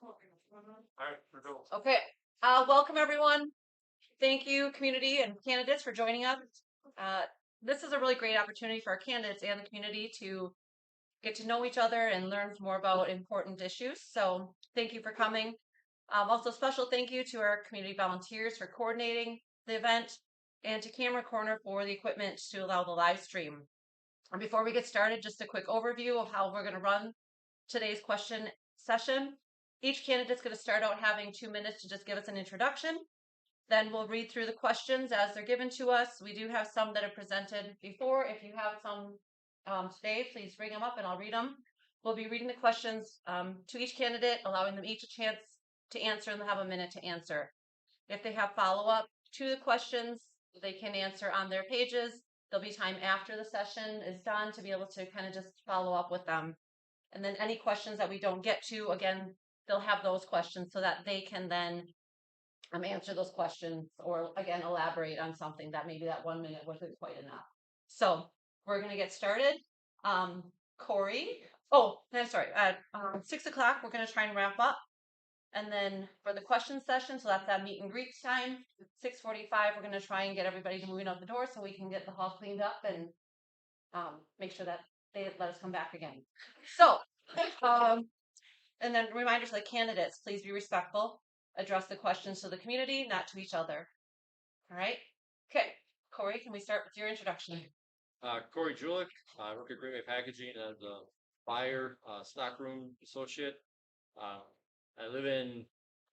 All right, we're going. Okay. Welcome, everyone. Thank you, community and candidates, for joining us. This is a really great opportunity for our candidates and the community to get to know each other and learn more about important issues. So thank you for coming. Also, special thank you to our community volunteers for coordinating the event and to Camera Corner for the equipment to allow the live stream. And before we get started, just a quick overview of how we're going to run today's question session. Each candidate's going to start out having 2 minutes to just give us an introduction. Then we'll read through the questions as they're given to us. We do have some that have presented before. If you have some today, please bring them up and I'll read them. We'll be reading the questions to each candidate, allowing them each a chance to answer, and they'll have a minute to answer. If they have follow-up to the questions, they can answer on their pages. There'll be time after the session is done to be able to kind of just follow up with them. And then any questions that we don't get to, again, they'll have those questions so that they can then answer those questions or, again, elaborate on something that maybe that 1 minute wasn't quite enough. So we're going to get started. Corey. Oh, I'm sorry. At 6 o'clock, we're going to try and wrap up. And then for the question session, so that's that meet and greet time, 6:45, we're going to try and get everybody moving out the door so we can get the hall cleaned up and make sure that they let us come back again. So, and then reminders to the candidates, please be respectful. Address the questions to the community, not to each other. All right? Okay. Corey, can we start with your introduction? Corey Julick, I work at Great Bay Packaging as a buyer, stockroom associate. I live in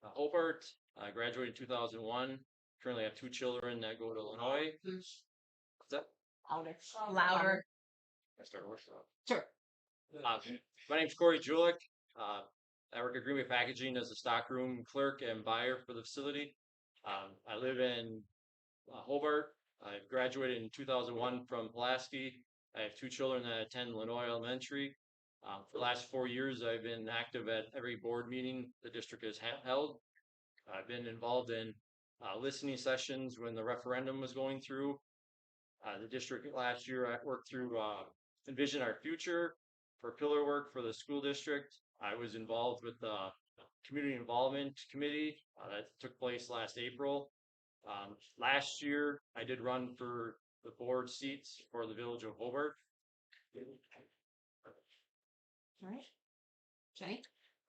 Hobart. I graduated in 2001. Currently have 2 children that go to Illinois. What's that? Louder. I started workshop. Sure. My name's Corey Julick. I work at Green Bay Packaging as a stockroom clerk and buyer for the facility. I live in Hobart. I graduated in 2001 from Pulaski. I have 2 children that attend Illinois Elementary. For the last 4 years, I've been active at every board meeting the district has held. I've been involved in listening sessions when the referendum was going through. The district last year, I worked through Envision Our Future for pillar work for the school district. I was involved with the Community Involvement Committee that took place last April. Last year, I did run for the board seats for the village of Hobart. All right. Jenny?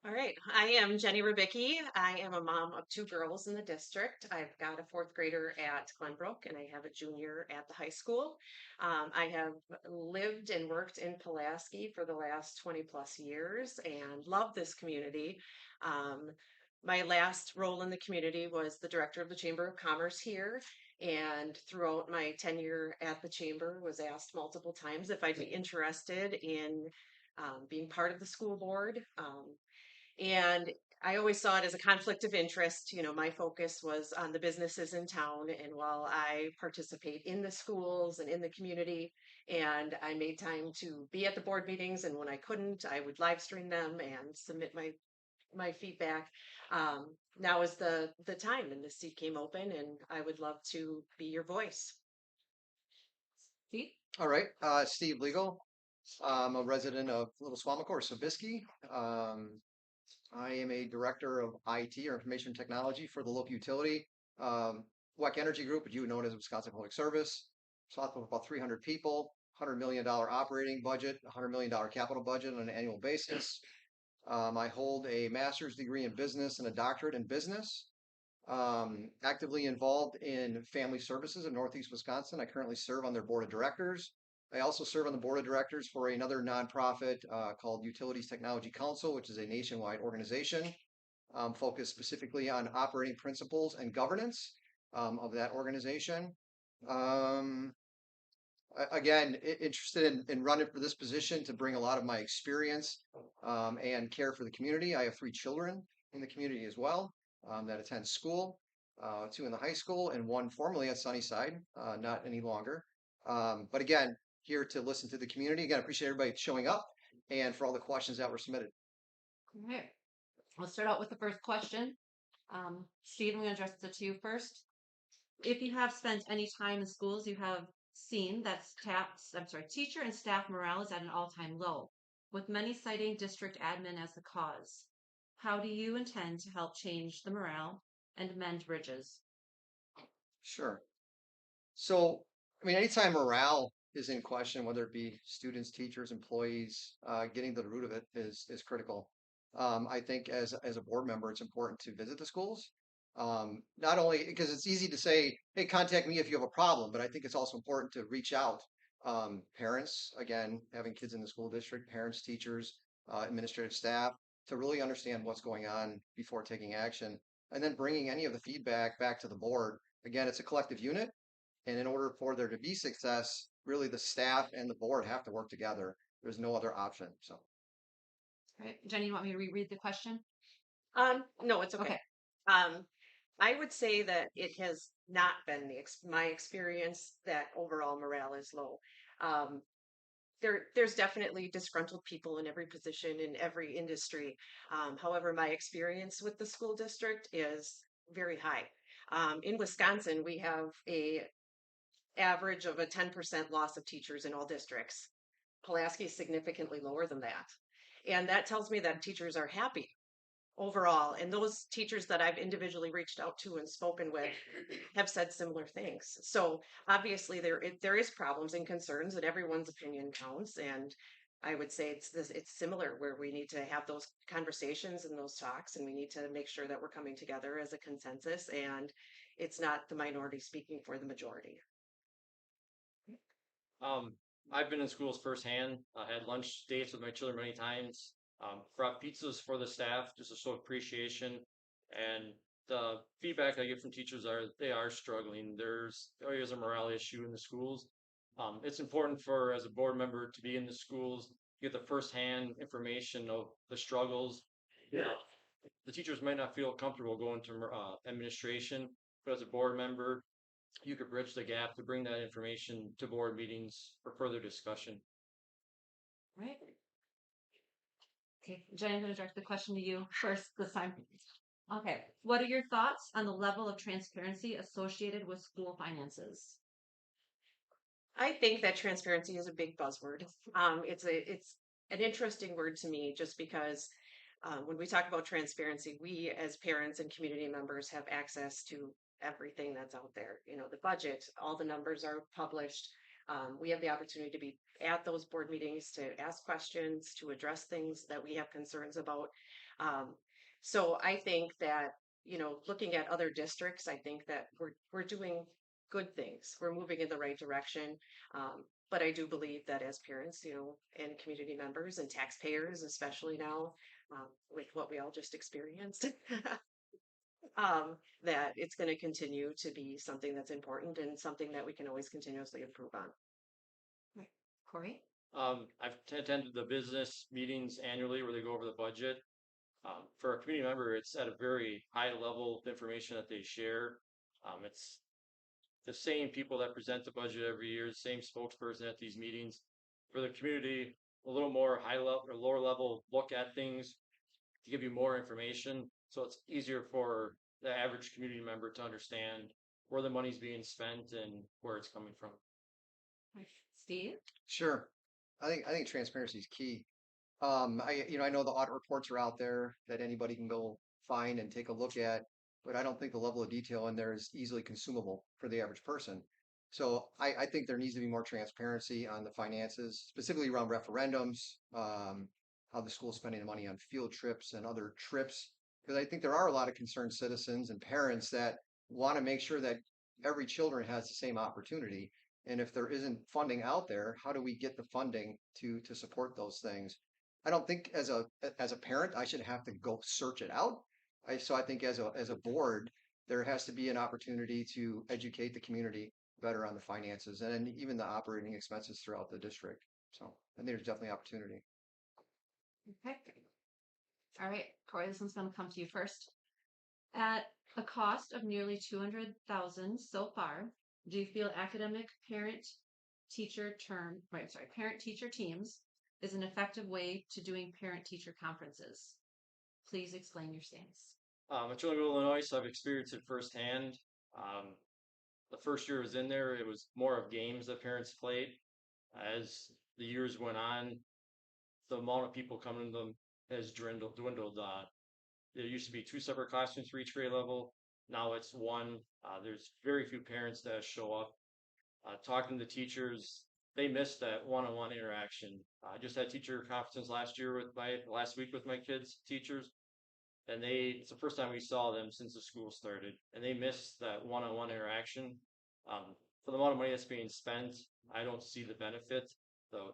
All right. I am Jenny Rubicki. I am a mom of 2 girls in the district. I've got a 4th grader at Glenbrook and I have a junior at the high school. I have lived and worked in Pulaski for the last 20 plus years and love this community. My last role in the community was the director of the Chamber of Commerce here. And throughout my tenure at the chamber, was asked multiple times if I'd be interested in being part of the school board. And I always saw it as a conflict of interest. You know, my focus was on the businesses in town. And while I participate in the schools and in the community, and I made time to be at the board meetings, and when I couldn't, I would live stream them and submit my feedback. Now is the time, and the seat came open, and I would love to be your voice. Steve? All right, Steve Legal. I'm a resident of Little Swamico or Sobieski. I am a director of IT or information technology for the local utility, WEC Energy Group, but you would know it as Wisconsin Public Service. So I have about 300 people, $100 million operating budget, $100 million capital budget on an annual basis. I hold a master's degree in business and a doctorate in business. Actively involved in family services in Northeast Wisconsin. I currently serve on their board of directors. I also serve on the board of directors for another nonprofit called Utilities Technology Council, which is a nationwide organization focused specifically on operating principles and governance of that organization. Again, interested in running for this position to bring a lot of my experience and care for the community. I have 3 children in the community as well that attend school, 2 in the high school and 1 formerly at Sunnyside, not any longer. But again, here to listen to the community. Again, I appreciate everybody showing up and for all the questions that were submitted. All right. Let's start out with the first question. Steve, I'm going to address it to you first. If you have spent any time in schools, you have seen that teacher and staff morale is at an all-time low, with many citing district admin as the cause. How do you intend to help change the morale and mend bridges? Sure. So, I mean, anytime morale is in question, whether it be students, teachers, employees, getting to the root of it is critical. I think as a board member, it's important to visit the schools. Not only because it's easy to say, "Hey, contact me if you have a problem," but I think it's also important to reach out. Parents, again, having kids in the school district, parents, teachers, administrative staff, to really understand what's going on before taking action, and then bringing any of the feedback back to the board. Again, it's a collective unit, and in order for there to be success, really the staff and the board have to work together. There's no other option. So, All right, Jenny, you want me to reread the question? No, it's okay. Okay. Um, I would say that it has not been my experience that overall morale is low. Um, there's definitely disgruntled people in every position in every industry. However, my experience with the school district is very high. In Wisconsin, we have a average of a 10% loss of teachers in all districts. Pulaski is significantly lower than that. And that tells me that teachers are happy overall. And those teachers that I've individually reached out to and spoken with have said similar things. So obviously there is problems and concerns, and everyone's opinion counts. And I would say it's similar where we need to have those conversations and those talks, and we need to make sure that we're coming together as a consensus, and it's not the minority speaking for the majority. Um, I've been in schools firsthand. I had lunch dates with my children many times. Brought pizzas for the staff just to show appreciation. And the feedback I get from teachers are they are struggling. There's always a morale issue in the schools. It's important for as a board member to be in the schools, get the firsthand information of the struggles. Yeah. The teachers might not feel comfortable going to administration, but as a board member, you could bridge the gap to bring that information to board meetings for further discussion. Right. Okay, Jenny, I'm going to direct the question to you first this time. Okay. What are your thoughts on the level of transparency associated with school finances? I think that transparency is a big buzzword. It's an interesting word to me just because when we talk about transparency, we as parents and community members have access to everything that's out there. You know, the budget, all the numbers are published. We have the opportunity to be at those board meetings to ask questions, to address things that we have concerns about. Um, so I think that, you know, looking at other districts, I think that we're doing good things. We're moving in the right direction. But I do believe that as parents, you know, and community members and taxpayers, especially now, with what we all just experienced, that it's going to continue to be something that's important and something that we can always continuously improve on. Right. Corey? I've attended the business meetings annually where they go over the budget. For a community member, it's at a very high level of information that they share. It's the same people that present the budget every year, the same spokesperson at these meetings. For the community, a little more high level or lower level look at things to give you more information. So it's easier for the average community member to understand where the money's being spent and where it's coming from. Right. Steve? sure. I think transparency is key. I know the audit reports are out there that anybody can go find and take a look at, but I don't think the level of detail in there is easily consumable for the average person. So I think there needs to be more transparency on the finances, specifically around referendums, how the school's spending the money on field trips and other trips. Because I think there are a lot of concerned citizens and parents that want to make sure that every children has the same opportunity. And if there isn't funding out there, how do we get the funding to support those things? I don't think as a parent I should have to go search it out. So I think as a board there has to be an opportunity to educate the community better on the finances and even the operating expenses throughout the district. So I think there's definitely opportunity. Okay. All right, Corey, this one's going to come to you first. At a cost of nearly 200,000 so far, do you feel academic parent teacher teams is an effective way to doing parent teacher conferences? Please explain your stance. At Chillingham, Illinois, so I've experienced it firsthand. Um, the first year I was in there, it was more of games that parents played. As the years went on, the amount of people coming to them has dwindled. there used to be two separate classrooms for each grade level. Now it's one. There's very few parents that show up. Talking to teachers, they miss that one-on-one interaction. I just had teacher conferences last week with my kids' teachers, and it's the first time we saw them since the school started, and they miss that one-on-one interaction. For the amount of money that's being spent, I don't see the benefit. The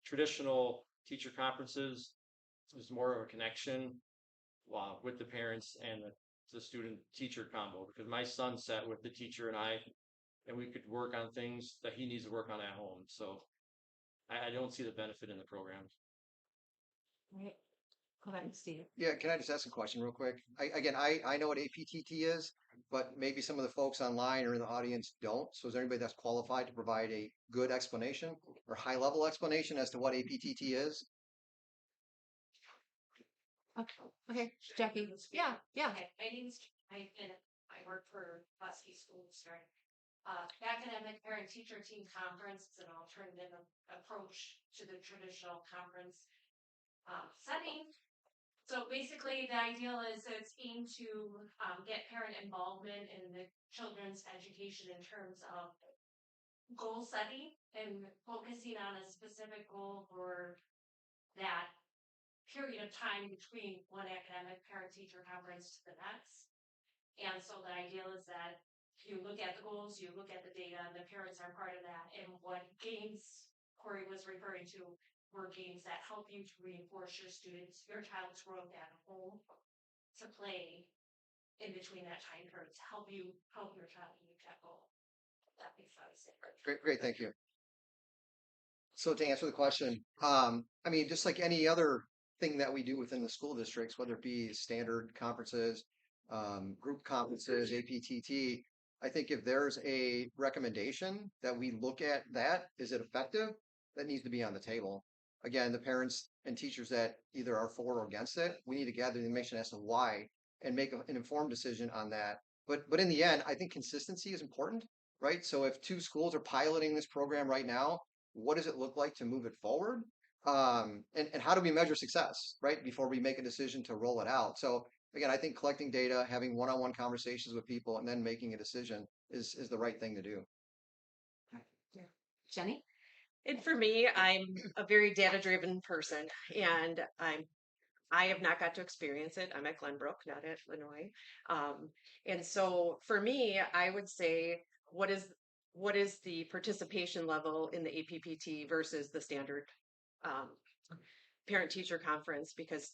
traditional teacher conferences is more of a connection with the parents and the student teacher combo, because my son sat with the teacher and we could work on things that he needs to work on at home. So I don't see the benefit in the program. Right. Go ahead, Steve. Yeah, can I just ask a question real quick? I know what APTT is, but maybe some of the folks online or in the audience don't. So is there anybody that's qualified to provide a good explanation or high level explanation as to what APTT is? Okay, Jackie. Yeah, yeah. Okay, my name's and I work for Pulaski School District. Academic Parent Teacher Team Conference is an alternative approach to the traditional conference setting. So basically, the ideal is it's aimed to get parent involvement in the children's education in terms of goal setting and focusing on a specific goal for that period of time between one academic parent teacher conference to the next. And so the ideal is that you look at the goals, you look at the data, and the parents are part of that. And what games Corey was referring to were games that help you to reinforce your child's growth at home, to play in between that time period to help your child meet that goal. That makes sense. Great, thank you. So to answer the question, I mean, just like any other thing that we do within the school districts, whether it be standard conferences, group conferences, APTT, I think if there's a recommendation that we look at that, is it effective? That needs to be on the table. Again, the parents and teachers that either are for or against it, we need to gather the information as to why and make an informed decision on that. But in the end, I think consistency is important, right? So if two schools are piloting this program right now, what does it look like to move it forward? And how do we measure success, right? Before we make a decision to roll it out. So again, I think collecting data, having one-on-one conversations with people, and then making a decision is the right thing to do. Yeah. Jenny? And for me, I'm a very data-driven person, and I have not got to experience it. I'm at Glenbrook, not at Illinois. And so for me, I would say, what is the participation level in the APPT versus the standard um, parent teacher conference? Because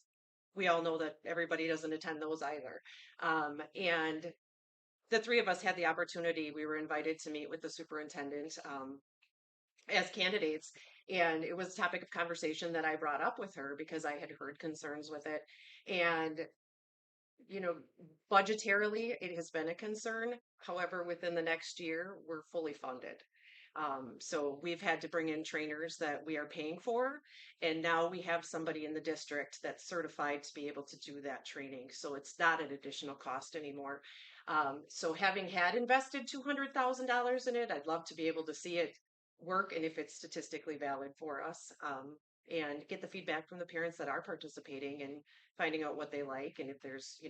we all know that everybody doesn't attend those either. And the three of us had the opportunity. We were invited to meet with the superintendent as candidates. And it was a topic of conversation that I brought up with her because I had heard concerns with it. And, you know, budgetarily, it has been a concern. However, within the next year, we're fully funded. So we've had to bring in trainers that we are paying for. And now we have somebody in the district that's certified to be able to do that training. So it's not an additional cost anymore. So having had invested $200,000 in it, I'd love to be able to see it work and if it's statistically valid for us, and get the feedback from the parents that are participating and finding out what they like, and if there's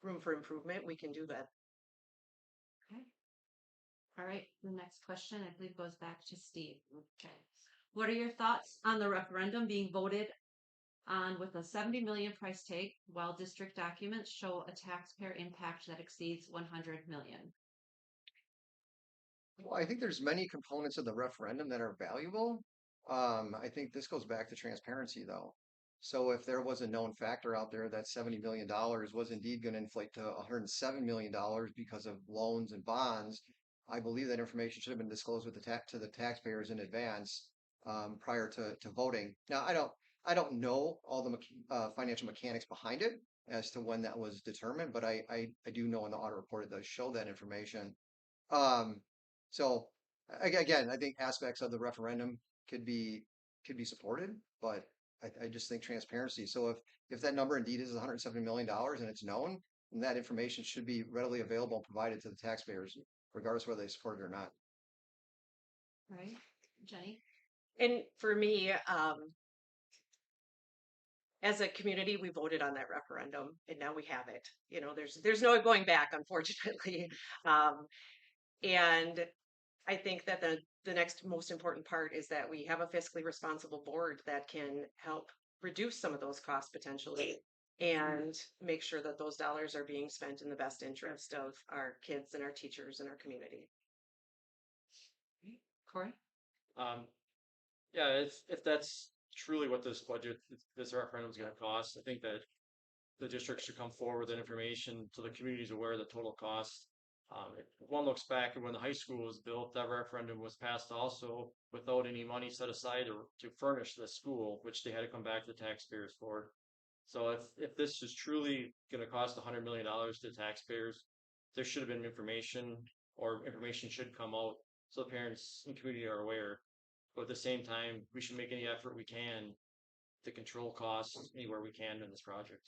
room for improvement, we can do that. Okay. All right. The next question, I believe, goes back to Steve. Okay. What are your thoughts on the referendum being voted on with a 70 million price tag, while district documents show a taxpayer impact that exceeds 100 million? Well, I think there's many components of the referendum that are valuable. I think this goes back to transparency, though. So if there was a known factor out there that $70 million was indeed going to inflate to $107 million because of loans and bonds, I believe that information should have been disclosed with to the taxpayers in advance, prior to voting. Now, I don't know all the financial mechanics behind it as to when that was determined, but I do know in the audit report it does show that information. Um, so again, I think aspects of the referendum could be supported, but I just think transparency. So if that number indeed is $170 million and it's known, then that information should be readily available and provided to the taxpayers, regardless whether they support it or not. All right. Jenny? And for me, as a community, we voted on that referendum and now we have it. You know, there's no going back, unfortunately. Um, and I think that the next most important part is that we have a fiscally responsible board that can help reduce some of those costs potentially and make sure that those dollars are being spent in the best interest of our kids and our teachers and our community. Corey? Um, yeah, if that's truly what this referendum is going to cost, I think that the district should come forward with that information so the community is aware of the total cost. If one looks back at when the high school was built, that referendum was passed also without any money set aside to furnish the school, which they had to come back to the taxpayers for. So if this is truly going to cost $100 million to taxpayers, there should have been information, or information should come out so the parents and community are aware. But at the same time, we should make any effort we can to control costs anywhere we can in this project.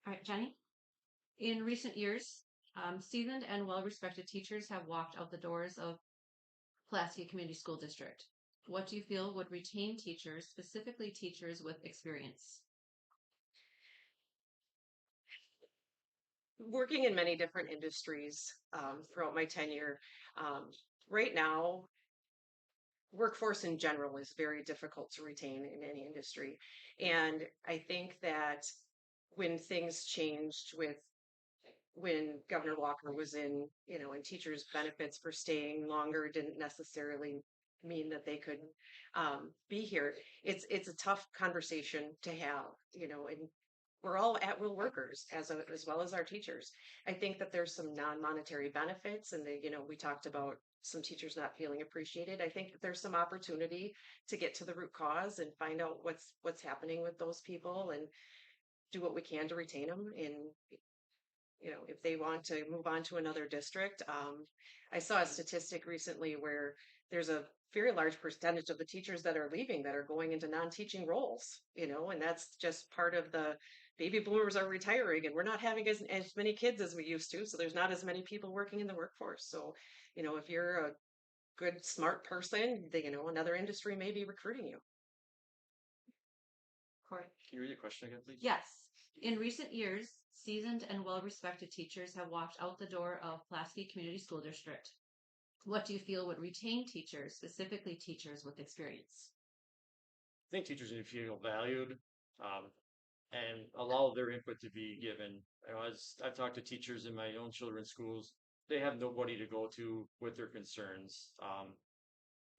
All right, Jenny. In recent years, seasoned and well-respected teachers have walked out the doors of Pulaski Community School District. What do you feel would retain teachers, specifically teachers with experience? Working in many different industries throughout my tenure, right now, workforce in general is very difficult to retain in any industry. And I think that when things changed with when Governor Walker was in, you know, and teachers' benefits for staying longer didn't necessarily mean that they could be here. It's a tough conversation to have, you know, and we're all at will workers as well as our teachers. I think that there's some non-monetary benefits, and you know, we talked about some teachers not feeling appreciated. I think that there's some opportunity to get to the root cause and find out what's happening with those people and do what we can to retain them and you know, if they want to move on to another district. I saw a statistic recently where there's a very large percentage of the teachers that are leaving that are going into non-teaching roles, you know, and that's just part of the baby boomers are retiring and we're not having as many kids as we used to. So there's not as many people working in the workforce. So, you know, if you're a good, smart person, you know, another industry may be recruiting you. Corey? Can you read the question again, please? Yes. In recent years, seasoned and well-respected teachers have walked out the door of Pulaski Community School District. What do you feel would retain teachers, specifically teachers with experience? I think teachers need to feel valued, and allow their input to be given. You know, as I've talked to teachers in my own children's schools, they have nobody to go to with their concerns.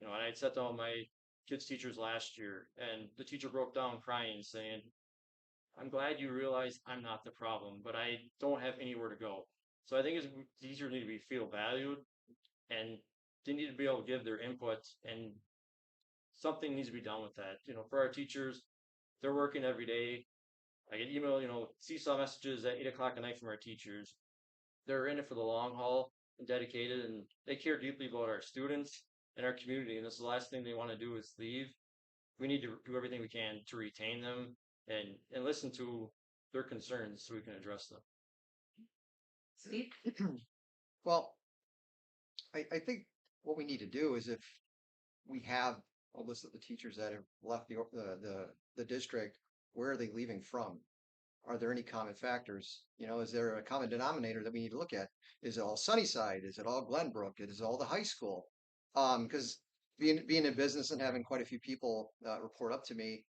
You know, and I sat down with my kids' teachers last year, and the teacher broke down crying, saying, "I'm glad you realize I'm not the problem, but I don't have anywhere to go." So I think teachers need to be feel valued, and they need to be able to give their input, and something needs to be done with that. You know, for our teachers, they're working every day. I get email, you know, seesaw messages at 8 o'clock at night from our teachers. They're in it for the long haul and dedicated, and they care deeply about our students and our community. And this is the last thing they want to do is leave. We need to do everything we can to retain them and listen to their concerns so we can address them. Steve? Well, I think what we need to do is if we have a list of the teachers that have left the district, where are they leaving from? Are there any common factors? You know, is there a common denominator that we need to look at? Is it all Sunnyside? Is it all Glenbrook? Is it all the high school? Because being in business and having quite a few people report up to me,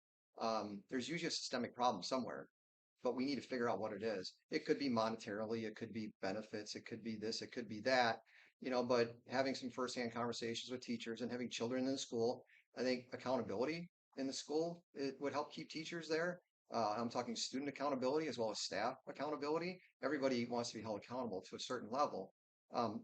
there's usually a systemic problem somewhere, but we need to figure out what it is. It could be monetarily, it could be benefits, it could be this, it could be that, you know, but having some firsthand conversations with teachers and having children in the school, I think accountability in the school, it would help keep teachers there. I'm talking student accountability as well as staff accountability. Everybody wants to be held accountable to a certain level.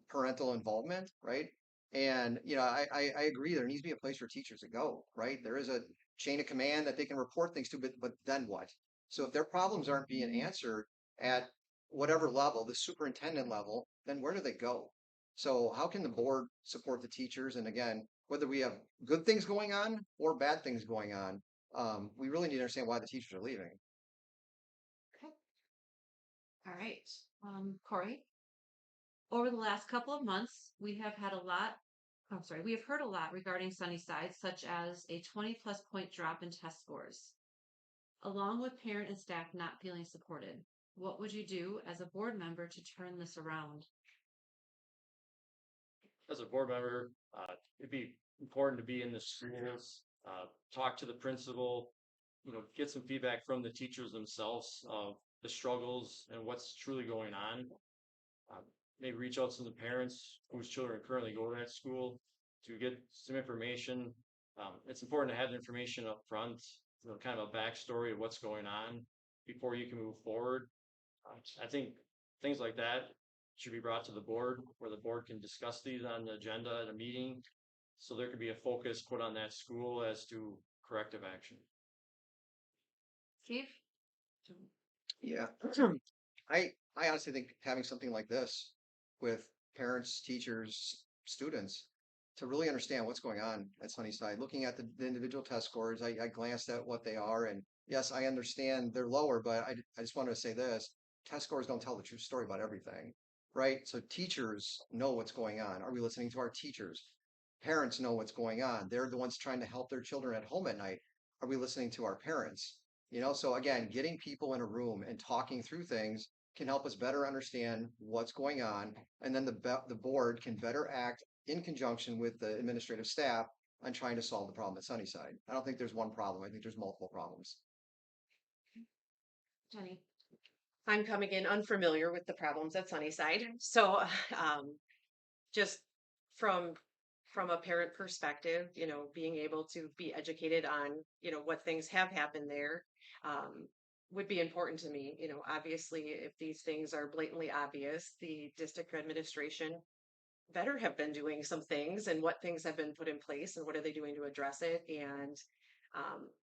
Parental involvement, right? And you know, I agree. There needs to be a place for teachers to go, right? There is a chain of command that they can report things to, but then what? So if their problems aren't being answered at whatever level, the superintendent level, then where do they go? So how can the board support the teachers? And again, whether we have good things going on or bad things going on, we really need to understand why the teachers are leaving. Okay. All right. Corey? Over the last couple of months, we have had a lot I'm sorry, we have heard a lot regarding Sunnyside, such as a 20+ point drop in test scores, along with parent and staff not feeling supported. What would you do as a board member to turn this around? As a board member, it'd be important to be in the schools, talk to the principal, get some feedback from the teachers themselves of the struggles and what's truly going on. Uh, Maybe reach out to the parents whose children currently go to that school to get some information. It's important to have the information up front, kind of a backstory of what's going on before you can move forward. I think things like that should be brought to the board where the board can discuss these on the agenda at a meeting. So there could be a focus put on that school as to corrective action. Steve? Yeah. I honestly think having something like this with parents, teachers, students to really understand what's going on at Sunnyside, looking at the individual test scores, I glanced at what they are, and yes, I understand they're lower, but I just wanted to say this, test scores don't tell the true story about everything, right? So teachers know what's going on. Are we listening to our teachers? Parents know what's going on. They're the ones trying to help their children at home at night. Are we listening to our parents? So again, getting people in a room and talking through things can help us better understand what's going on, and then the board can better act in conjunction with the administrative staff on trying to solve the problem at Sunnyside. I don't think there's one problem. I think there's multiple problems. Jenny? I'm coming in unfamiliar with the problems at Sunnyside. So just from a parent perspective, being able to be educated on, what things have happened there, would be important to me. Obviously, if these things are blatantly obvious, the district administration better have been doing some things, and what things have been put in place and what are they doing to address it. And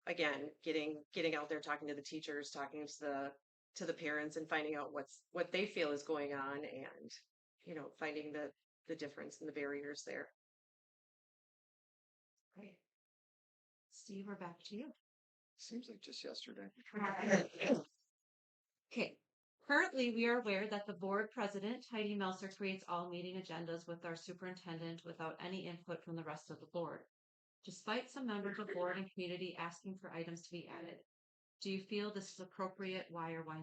again, getting out there, talking to the teachers, talking to the parents, and finding out what they feel is going on, and finding the difference and the barriers there. Great. Steve, we're back to you. Seems like just yesterday. Okay. Currently, we are aware that the board president, Heidi Melser, creates all meeting agendas with our superintendent without any input from the rest of the board. Despite some members of board and community asking for items to be added, do you feel this is appropriate? Why or why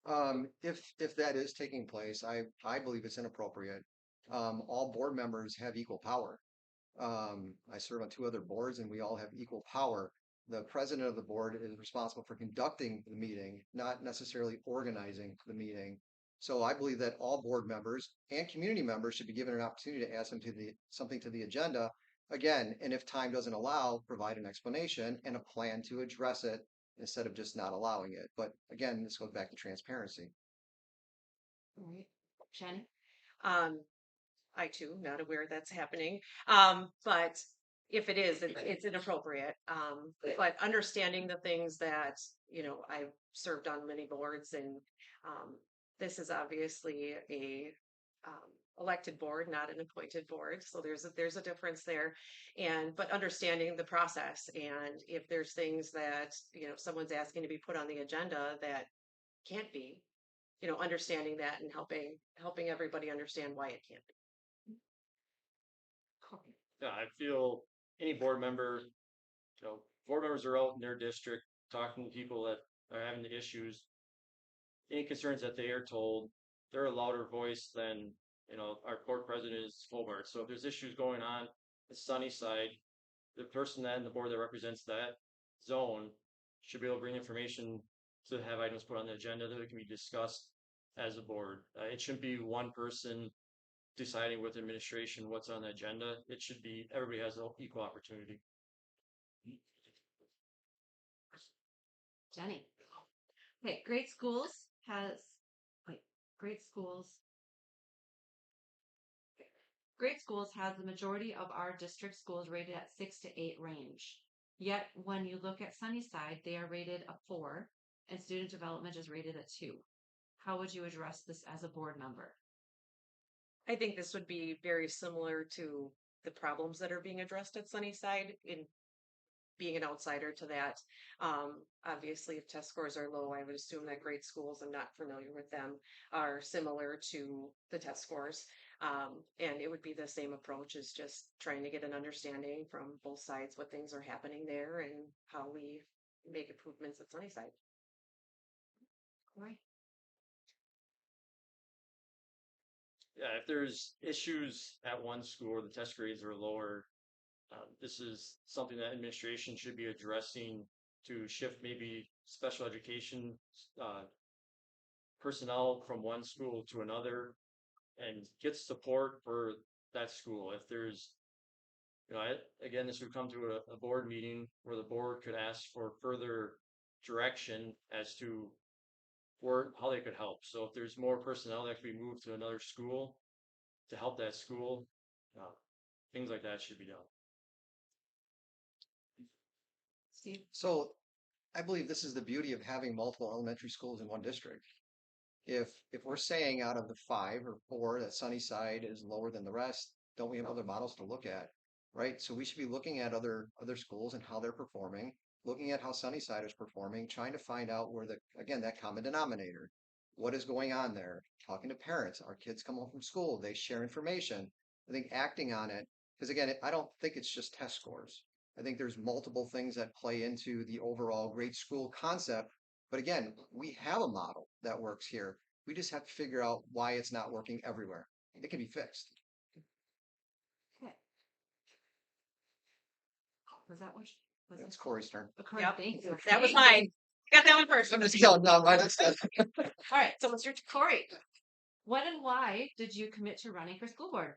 not? If that is taking place, I believe it's inappropriate. All board members have equal power. I serve on two other boards and we all have equal power. The president of the board is responsible for conducting the meeting, not necessarily organizing the meeting. So I believe that all board members and community members should be given an opportunity to add something to the agenda. Again, and if time doesn't allow, provide an explanation and a plan to address it instead of just not allowing it. But again, this goes back to transparency. All right. Jenny? Um, I too, not aware that's happening. But if it is, it's inappropriate. But understanding the things that, I've served on many boards, and this is obviously a elected board, not an appointed board. So there's a difference there. But understanding the process, and if there's things that, someone's asking to be put on the agenda that can't be, understanding that and helping everybody understand why it can't be. Yeah, I feel any board member, board members are out in their district talking to people that are having the issues. Any concerns that they are told, they're a louder voice than, our court president is Hobart. So if there's issues going on at Sunnyside, the person that in the board that represents that zone should be able to bring information to have items put on the agenda that can be discussed as a board. It shouldn't be one person deciding with administration what's on the agenda. It should be everybody has an equal opportunity. Jenny? Okay, Great Schools has, wait, Great Schools. Great Schools has the majority of our district schools rated at 6 to 8 range. Yet when you look at Sunnyside, they are rated a 4 and student development is rated a 2. How would you address this as a board member? I think this would be very similar to the problems that are being addressed at Sunnyside, in being an outsider to that. Obviously, if test scores are low, I would assume that Great Schools, I'm not familiar with them, are similar to the test scores. And it would be the same approach as just trying to get an understanding from both sides what things are happening there and how we make improvements at Sunnyside. Right. Yeah, if there's issues at one school or the test grades are lower, this is something that administration should be addressing to shift maybe special education uh, personnel from one school to another and get support for that school. If there's, again, this would come to a board meeting where the board could ask for further direction as to where how they could help. So if there's more personnel that could be moved to another school to help that school, uh, things like that should be done. Steve? So I believe this is the beauty of having multiple elementary schools in one district. If we're saying out of the 5 or 4 that Sunnyside is lower than the rest, don't we have other models to look at? Right? So we should be looking at other schools and how they're performing, looking at how Sunnyside is performing, trying to find out where again that common denominator, what is going on there, talking to parents, our kids come home from school, they share information. I think acting on it, because again, I don't think it's just test scores. I think there's multiple things that play into the overall great school concept. But again, we have a model that works here. We just have to figure out why it's not working everywhere. It can be fixed. Okay. Was that what? Was It's that? Corey's turn. Corey, Yep. thank you. That was mine. Got that one first. I'm just yelling down mine instead. All right. So, Mr. Corey, when and why did you commit to running for school board?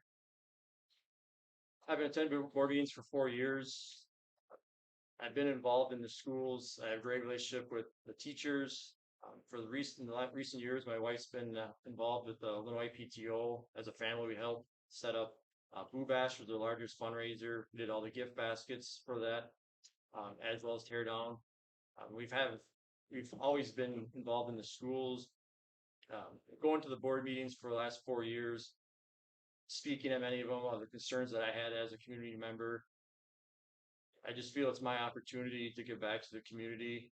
I've been attending board meetings for 4 years. I've been involved in the schools. I have a great relationship with the teachers. For the recent years, my wife's been involved with the Illinois PTO. As a family, we helped set up Boo Bash was their largest fundraiser. We did all the gift baskets for that, as well as tear down. We've always been involved in the schools, going to the board meetings for the last 4 years, speaking at many of them, of the concerns that I had as a community member. I just feel it's my opportunity to give back to the community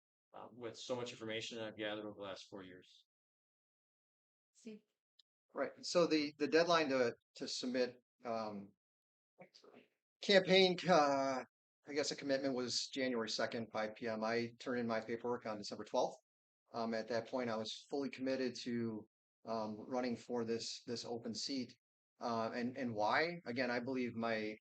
with so much information that I've gathered over the last 4 years. Steve? Right. So the deadline to submit campaign, I guess a commitment was January 2nd, 5 p.m. I turned in my paperwork on December 12th. At that point, I was fully committed to running for this open seat. And why? Again, I believe my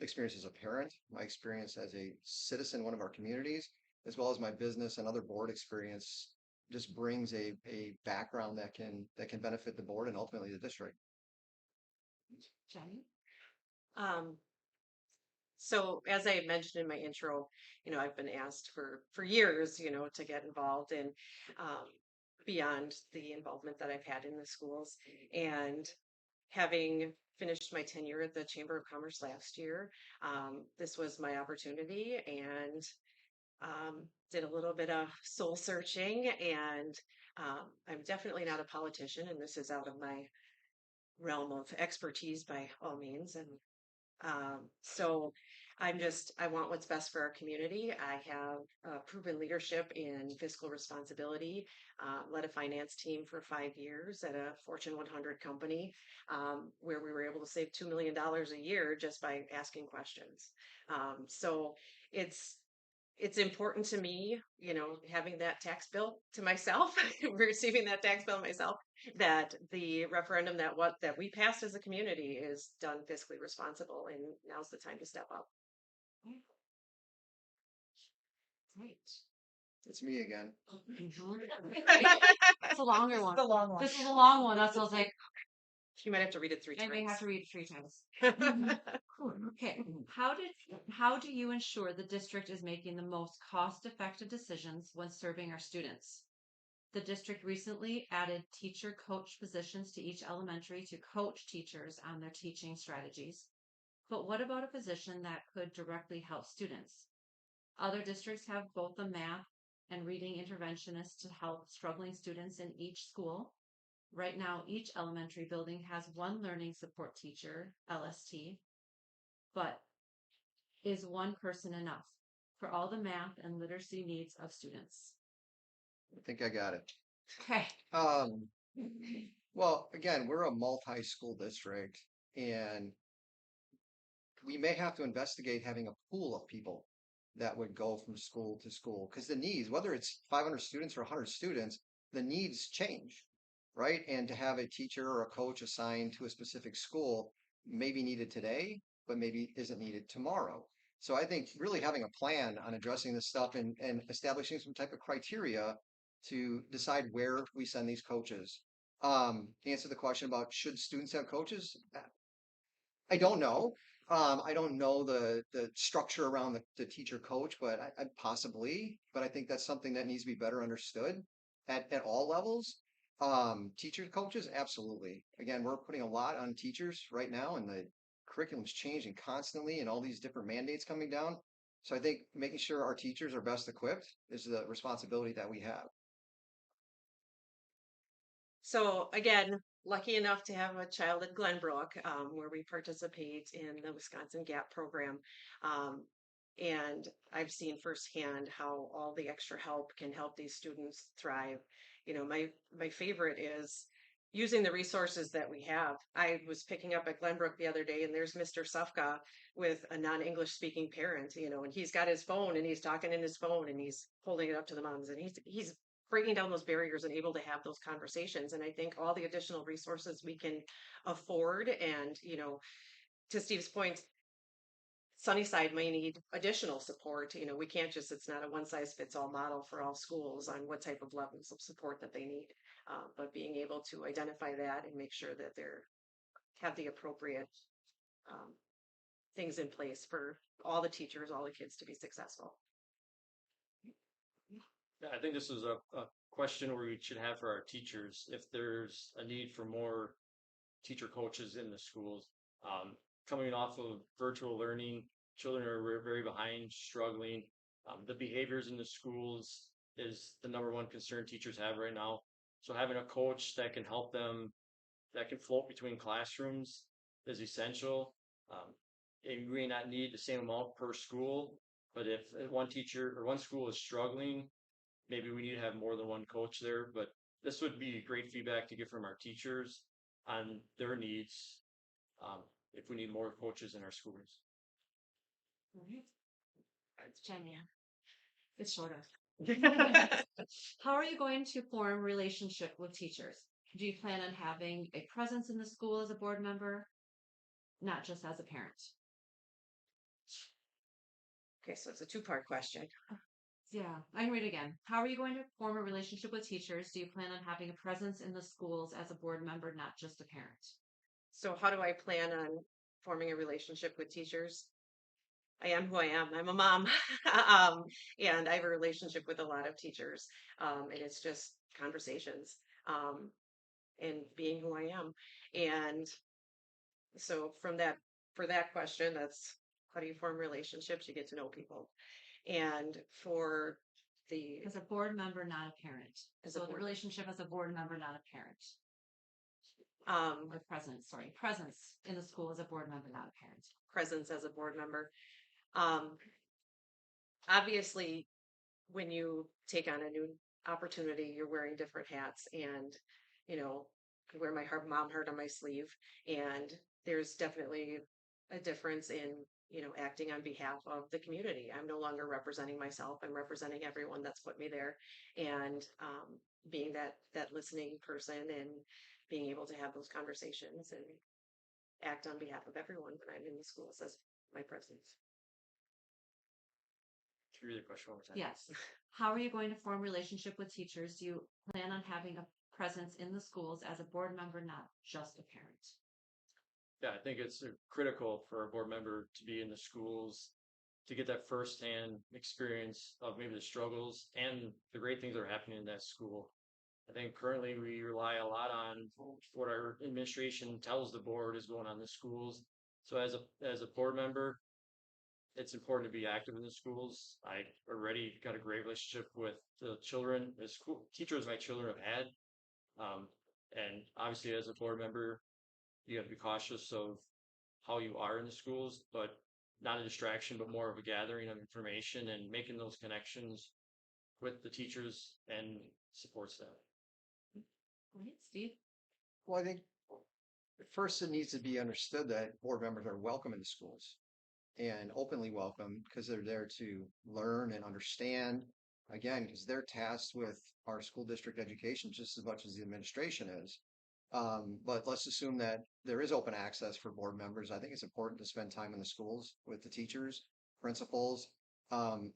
experience as a parent, my experience as a citizen in one of our communities, as well as my business and other board experience, just brings a background that can benefit the board and ultimately the district. Jenny? Um, so as I had mentioned in my intro, I've been asked for years, to get involved in beyond the involvement that I've had in the schools. And having finished my tenure at the Chamber of Commerce last year, this was my opportunity and did a little bit of soul searching. And I'm definitely not a politician, and this is out of my realm of expertise by all means. And so I want what's best for our community. I have proven leadership in fiscal responsibility, led a finance team for 5 years at a Fortune 100 company, where we were able to save $2 million a year just by asking questions. So it's important to me, having that tax bill to myself, receiving that tax bill myself, that the referendum that we passed as a community is done fiscally responsible, and now's the time to step up. Great. It's me again. It's a longer one. The long one. This is a long one. That's what I was like, You might have to read it 3 I may have times. to read it 3 times. Cool. Okay. How do you ensure the district is making the most cost-effective decisions when serving our students? The district recently added teacher coach positions to each elementary to coach teachers on their teaching strategies. But what about a position that could directly help students? Other districts have both a math and reading interventionist to help struggling students in each school. Right now, each elementary building has one learning support teacher, LST, but is one person enough for all the math and literacy needs of students? I think I got it. Okay. Well, again, we're a multi-school district and we may have to investigate having a pool of people that would go from school to school because the needs, whether it's 500 students or 100 students, the needs change, right? And to have a teacher or a coach assigned to a specific school may be needed today, but maybe isn't needed tomorrow. So I think really having a plan on addressing this stuff and establishing some type of criteria to decide where we send these coaches. To answer the question about should students have coaches? I don't know. I don't know the structure around the teacher coach, but I possibly, but I think that's something that needs to be better understood at all levels. Teacher coaches, absolutely. Again, we're putting a lot on teachers right now, and the curriculum's changing constantly, and all these different mandates coming down. So I think making sure our teachers are best equipped is the responsibility that we have. So again, lucky enough to have a child at Glenbrook, where we participate in the Wisconsin GAP program. And I've seen firsthand how all the extra help can help these students thrive. My favorite is using the resources that we have. I was picking up at Glenbrook the other day, and there's Mr. Sufka with a non-English speaking parent, and he's got his phone and he's talking in his phone and he's holding it up to the moms, and he's breaking down those barriers and able to have those conversations. And I think all the additional resources we can afford, and to Steve's point, Sunnyside may need additional support. We can't just, it's not a one size fits all model for all schools on what type of levels of support that they need. But being able to identify that and make sure that they're have the appropriate um, things in place for all the teachers, all the kids to be successful. Yeah, I think this is a question we should have for our teachers. If there's a need for more teacher coaches in the schools, coming off of virtual learning, children are very behind, struggling. The behaviors in the schools is the number one concern teachers have right now. So having a coach that can help them, that can float between classrooms is essential. It may not need the same amount per school, but if one teacher or one school is struggling, maybe we need to have more than one coach there. But this would be great feedback to get from our teachers on their needs, um, if we need more coaches in our schools. It's Jenny. It's shorter. How are you going to form relationship with teachers? Do you plan on having a presence in the school as a board member, not just as a parent? Okay, so it's a two-part question. Yeah, I can read it again. How are you going to form a relationship with teachers? Do you plan on having a presence in the schools as a board member, not just a parent? So how do I plan on forming a relationship with teachers? I am who I am. I'm a mom, and I have a relationship with a lot of teachers, and it's just conversations, and being who I am. And so for that question, that's how do you form relationships? You get to know people, and for the As a board member, not a parent. As a So the board- relationship as a board member, not a parent. Or presence, sorry, presence in the school as a board member, not a parent. presence as a board member, um, obviously, when you take on a new opportunity, you're wearing different hats, and I wear my mom heart on my sleeve, and there's definitely a difference in acting on behalf of the community. I'm no longer representing myself. I'm representing everyone that's put me there, and being that listening person and being able to have those conversations and act on behalf of everyone when I'm in the schools as my presence. Can you read the question one more time? Yes. How are you going to form relationship with teachers? Do you plan on having a presence in the schools as a board member, not just a parent? Yeah, I think it's critical for a board member to be in the schools to get that firsthand experience of maybe the struggles and the great things that are happening in that school. I think currently we rely a lot on what our administration tells the board is going on in the schools. So as a board member, it's important to be active in the schools. I already got a great relationship with the children, the school teachers my children have had. And obviously as a board member, you have to be cautious of how you are in the schools, but not a distraction, but more of a gathering of information and making those connections with the teachers and support staff. All right, Steve. Well, I think first it needs to be understood that board members are welcome in the schools and openly welcome because they're there to learn and understand. Again, because they're tasked with our school district education just as much as the administration is. But let's assume that there is open access for board members. I think it's important to spend time in the schools with the teachers, principals.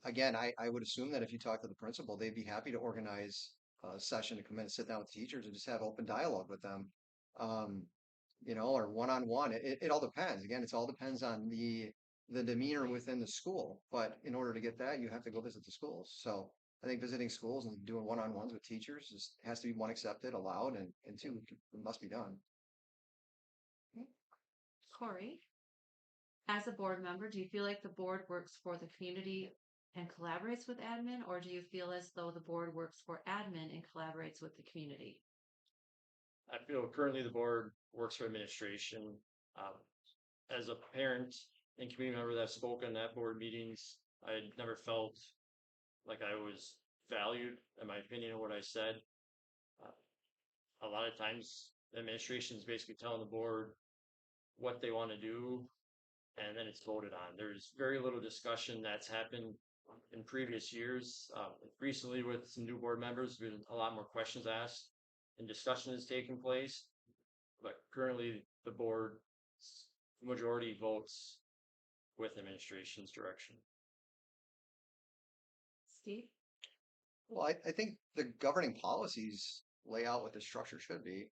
Again, I would assume that if you talk to the principal, they'd be happy to organize a session to come in and sit down with teachers and just have open dialogue with them. Um, or one-on-one. It all depends. Again, it all depends on the demeanor within the school. But in order to get that, you have to go visit the schools. So I think visiting schools and doing one-on-ones with teachers has to be one accepted, allowed, and two, it must be done. Corey, as a board member, do you feel like the board works for the community and collaborates with admin, or do you feel as though the board works for admin and collaborates with the community? I feel currently the board works for administration. Um, as a parent and community member that's spoken at board meetings, I never felt like I was valued in my opinion of what I said. A lot of times, the administration is basically telling the board what they want to do, and then it's voted on. There's very little discussion that's happened in previous years. Recently, with some new board members, there's been a lot more questions asked and discussion is taking place. But currently, the board majority votes with administration's direction. Steve? Well, I think the governing policies lay out what the structure should be.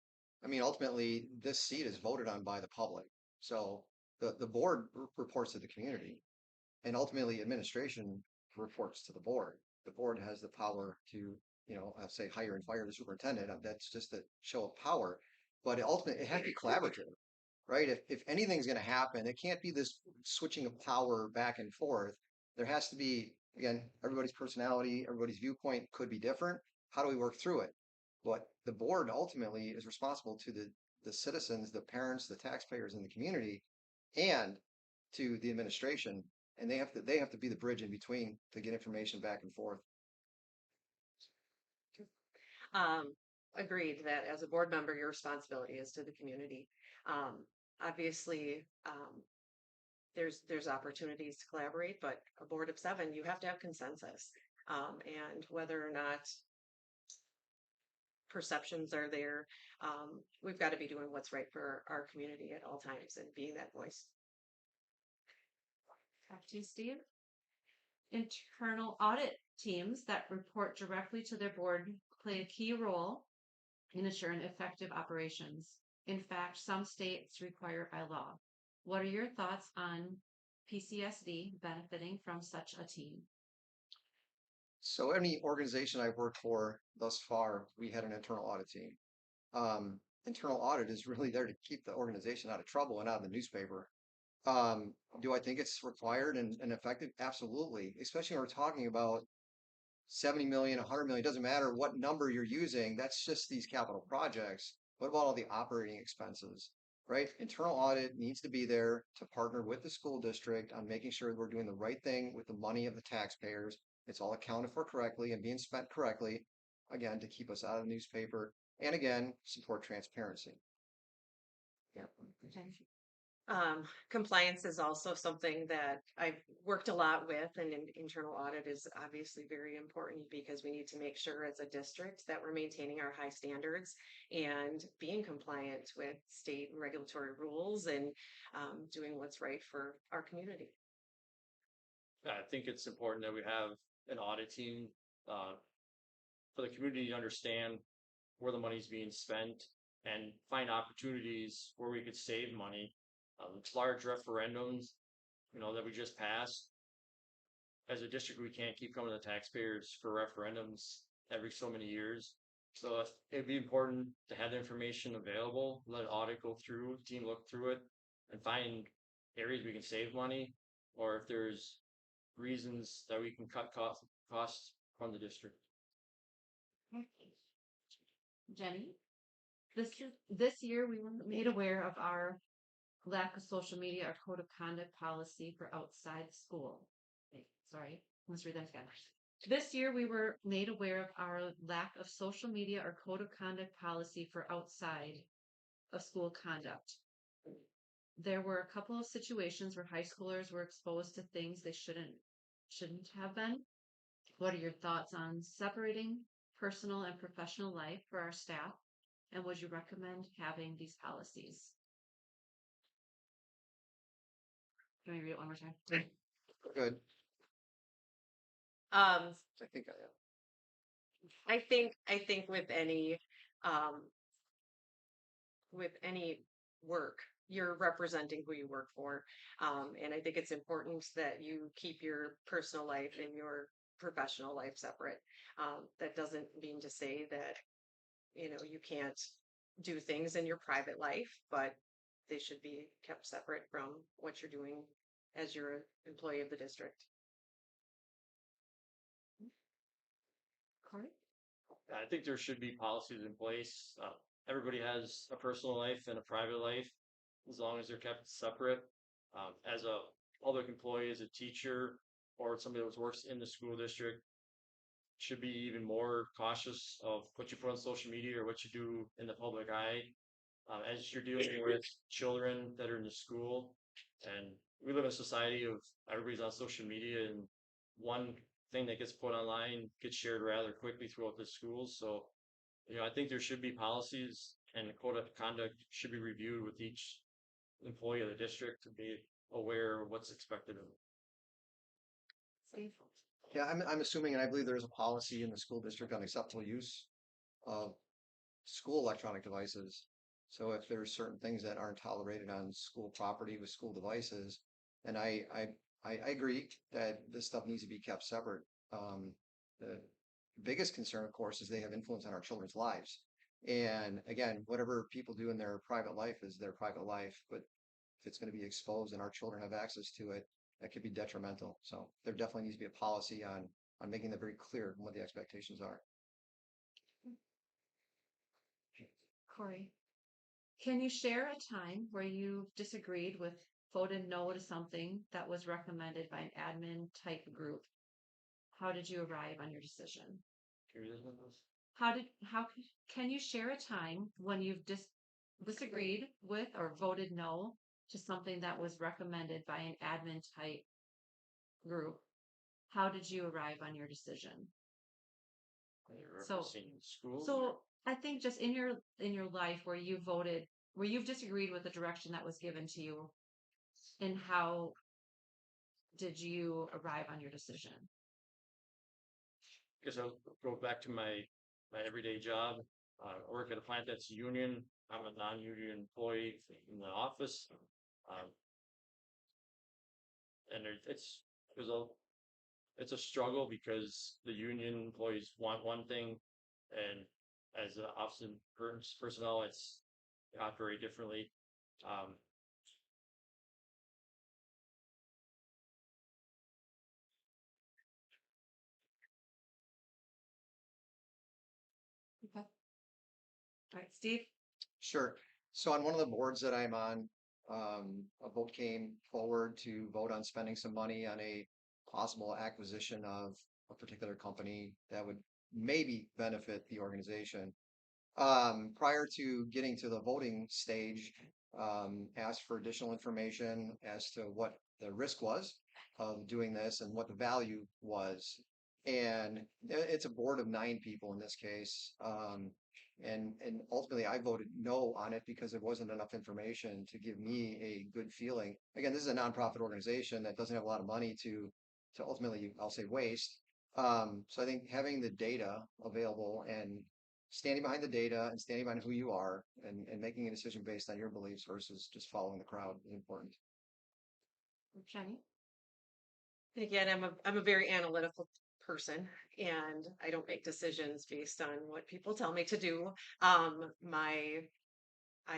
I mean, ultimately, this seat is voted on by the public. So the board reports to the community, and ultimately administration reports to the board. The board has the power to, say hire and fire the superintendent. That's just a show of power. But ultimately, it has to be collaborative, right? If anything's going to happen, it can't be this switching of power back and forth. There has to be, again, everybody's personality, everybody's viewpoint could be different. How do we work through it? But the board ultimately is responsible to the citizens, the parents, the taxpayers in the community, and to the administration. And they have to be the bridge in between to get information back and forth. Um, Agreed that as a board member, your responsibility is to the community. Obviously, there's opportunities to collaborate, but a board of 7, you have to have consensus. And whether or not perceptions are there, we've got to be doing what's right for our community at all times and being that voice. Back to you, Steve. Internal audit teams that report directly to their board play a key role in ensuring effective operations. In fact, some states require by law. What are your thoughts on PCSD benefiting from such a team? So any organization I've worked for thus far, we had an internal audit team. Internal audit is really there to keep the organization out of trouble and out of the newspaper. Do I think it's required and effective? Absolutely. Especially when we're talking about 70 million, 100 million, doesn't matter what number you're using. That's just these capital projects. What about all the operating expenses, right? Internal audit needs to be there to partner with the school district on making sure we're doing the right thing with the money of the taxpayers. It's all accounted for correctly and being spent correctly, again, to keep us out of the newspaper and again, support transparency. Yep. Compliance is also something that I've worked a lot with, and internal audit is obviously very important because we need to make sure as a district that we're maintaining our high standards and being compliant with state and regulatory rules and doing what's right for our community. I think it's important that we have an audit team for the community to understand where the money's being spent and find opportunities where we could save money. Large referendums, that we just passed. As a district, we can't keep coming to taxpayers for referendums every so many years. So it'd be important to have the information available, let an audit go through, team look through it, and find areas we can save money, or if there's reasons that we can cut costs from the district. Jenny, this year we were made aware of our lack of social media or code of conduct policy for outside school. Wait, sorry, let's read that again. This year we were made aware of our lack of social media or code of conduct policy for outside of school conduct. There were a couple of situations where high schoolers were exposed to things they shouldn't have been. What are your thoughts on separating personal and professional life for our staff? And would you recommend having these policies? Can we read it one more time? Good. Um, I think I am. I think um, with any work, you're representing who you work for. And I think it's important that you keep your personal life and your professional life separate. That doesn't mean to say that, you can't do things in your private life, but they should be kept separate from what you're doing as your employee of the district. Corey? I think there should be policies in place. Everybody has a personal life and a private life, as long as they're kept separate. As a public employee, as a teacher, or somebody that works in the school district, should be even more cautious of what you put on social media or what you do in the public eye, as you're dealing with children that are in the school. And we live in a society of everybody's on social media, and one thing that gets put online gets shared rather quickly throughout the schools. So, I think there should be policies, and the code of conduct should be reviewed with each employee of the district to be aware of what's expected of them. Steve? Yeah, I'm assuming, and I believe there's a policy in the school district on acceptable use of school electronic devices. So if there's certain things that aren't tolerated on school property with school devices, and I agree that this stuff needs to be kept separate. The biggest concern, of course, is they have influence on our children's lives. And again, whatever people do in their private life is their private life, but if it's going to be exposed and our children have access to it, that could be detrimental. So there definitely needs to be a policy on making that very clear what the expectations are. Corey? Can you share a time where you disagreed with, voted no to something that was recommended by an admin type group? How did you arrive on your decision? Can you read those? Can you share a time when you've disagreed with or voted no to something that was recommended by an admin type group? How did you arrive on your decision? Are you So- referencing schools? So I think just in your life where you voted, where you've disagreed with the direction that was given to you, and how did you arrive on your decision? Guess I'll go back to my everyday job. I work at a plant that's union. I'm a non-union employee in the office. Um, and it's a struggle because the union employees want one thing, and as an office personnel, it's operate differently. Um, Okay. All right, Steve. Sure. So on one of the boards that I'm on, a vote came forward to vote on spending some money on a possible acquisition of a particular company that would maybe benefit the organization. Prior to getting to the voting stage, asked for additional information as to what the risk was of doing this and what the value was. And it's a board of 9 people in this case. And ultimately I voted no on it because there wasn't enough information to give me a good feeling. Again, this is a nonprofit organization that doesn't have a lot of money to ultimately, I'll say, waste. So I think having the data available and standing behind the data and standing behind who you are and making a decision based on your beliefs versus just following the crowd is important. Jenny. Again, I'm a very analytical person, and I don't make decisions based on what people tell me to do. I'm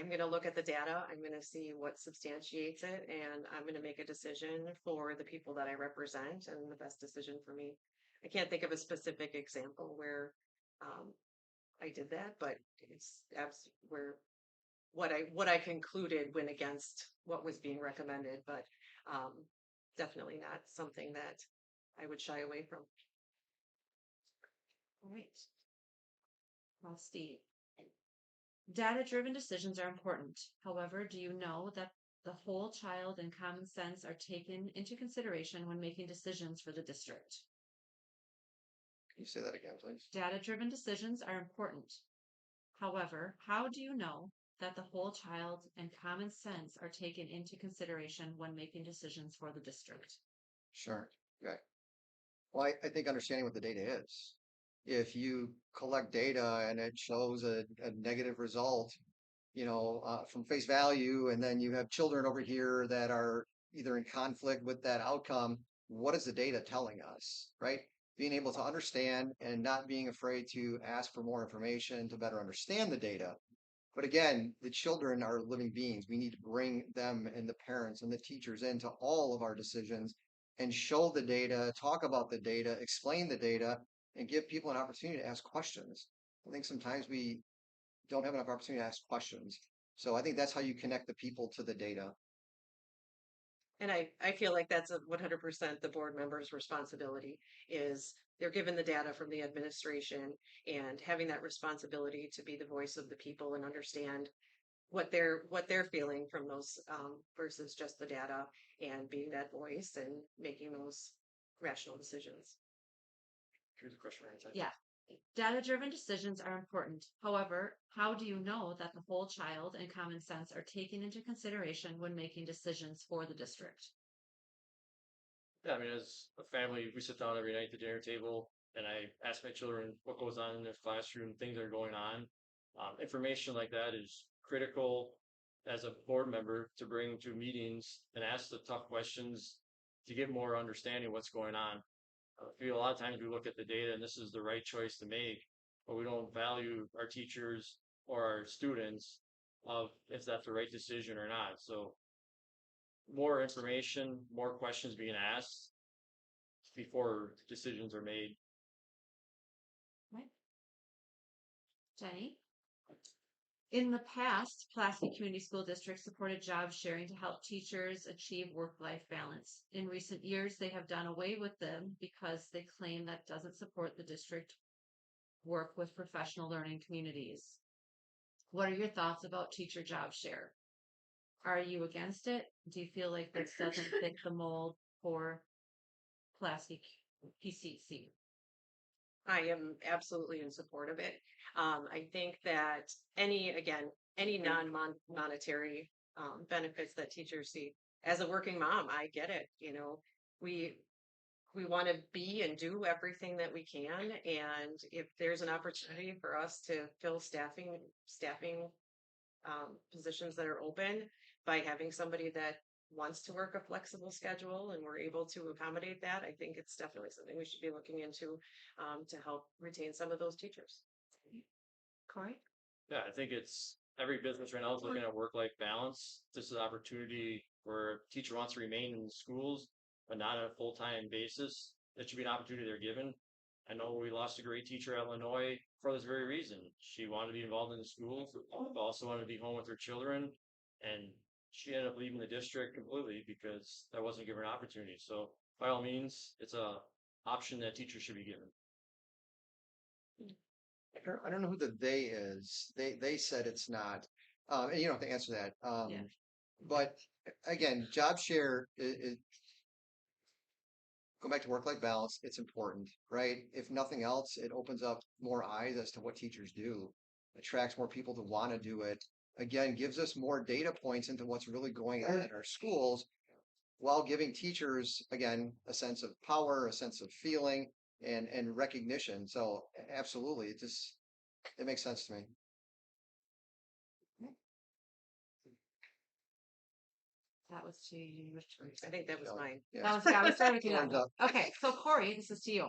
going to look at the data. I'm going to see what substantiates it, and I'm going to make a decision for the people that I represent and the best decision for me. I can't think of a specific example where I did that, but it's where what I concluded went against what was being recommended, but definitely not something that I would shy away from. All right. Well, Steve. Data-driven decisions are important. However, do you know that the whole child and common sense are taken into consideration when making decisions for the district? Can you say that again, please? Data-driven decisions are important. However, how do you know that the whole child and common sense are taken into consideration when making decisions for the district? Sure. Okay. Well, I think understanding what the data is. If you collect data and it shows a negative result, from face value, and then you have children over here that are either in conflict with that outcome, what is the data telling us, right? Being able to understand and not being afraid to ask for more information to better understand the data. But again, the children are living beings. We need to bring them and the parents and the teachers into all of our decisions and show the data, talk about the data, explain the data, and give people an opportunity to ask questions. I think sometimes we don't have enough opportunity to ask questions. So I think that's how you connect the people to the data. And I feel like that's a 100% the board member's responsibility is they're given the data from the administration and having that responsibility to be the voice of the people and understand what they're feeling from those versus just the data and being that voice and making those rational decisions. Here's a question right Yeah. Data-driven decisions are important. However, how do you know that the whole child and common sense are taken into consideration when making decisions for the district? Yeah, I mean, as a family, we sit down every night at the dinner table, and I ask my children what goes on in their classroom, things that are going on. Information like that is critical as a board member to bring to meetings and ask the tough questions to get more understanding of what's going on. I feel a lot of times we look at the data and this is the right choice to make, but we don't value our teachers or our students of if that's the right decision or not. So more information, more questions being asked before decisions are made. Right. Jenny? In the past, Pulaski Community School District supported job sharing to help teachers achieve work-life balance. In recent years, they have done away with them because they claim that doesn't support the district work with professional learning communities. What are your thoughts about teacher job share? Are you against it? Do you feel like this doesn't fit the mold for Pulaski PCC? I am absolutely in support of it. I think that any non-monetary benefits that teachers see. As a working mom, I get it. We we want to be and do everything that we can, and if there's an opportunity for us to fill staffing positions that are open by having somebody that wants to work a flexible schedule and we're able to accommodate that, I think it's definitely something we should be looking into to help retain some of those teachers. Corey? Yeah, I think it's every business right now is looking at work-life balance. This is an opportunity where a teacher wants to remain in the schools, but not on a full-time basis. That should be an opportunity they're given. I know we lost a great teacher at Illinois for this very reason. She wanted to be involved in the schools, but also wanted to be home with her children. And she ended up leaving the district completely because that wasn't given an opportunity. So by all means, it's a option that teachers should be given. I don't know who the they is. They said it's not, and you don't have to answer that. Yeah. But again, job share is go back to work-life balance. It's important, right? If nothing else, it opens up more eyes as to what teachers do, attracts more people to want to do it. Again, gives us more data points into what's really going on in our schools, while giving teachers again a sense of power, a sense of feeling, and recognition. So absolutely, it makes sense to me. That was to you. I think that was Shelley. mine. Yeah. That was, I was starting with you. Thumbs up. Okay, so Corey, this is to you.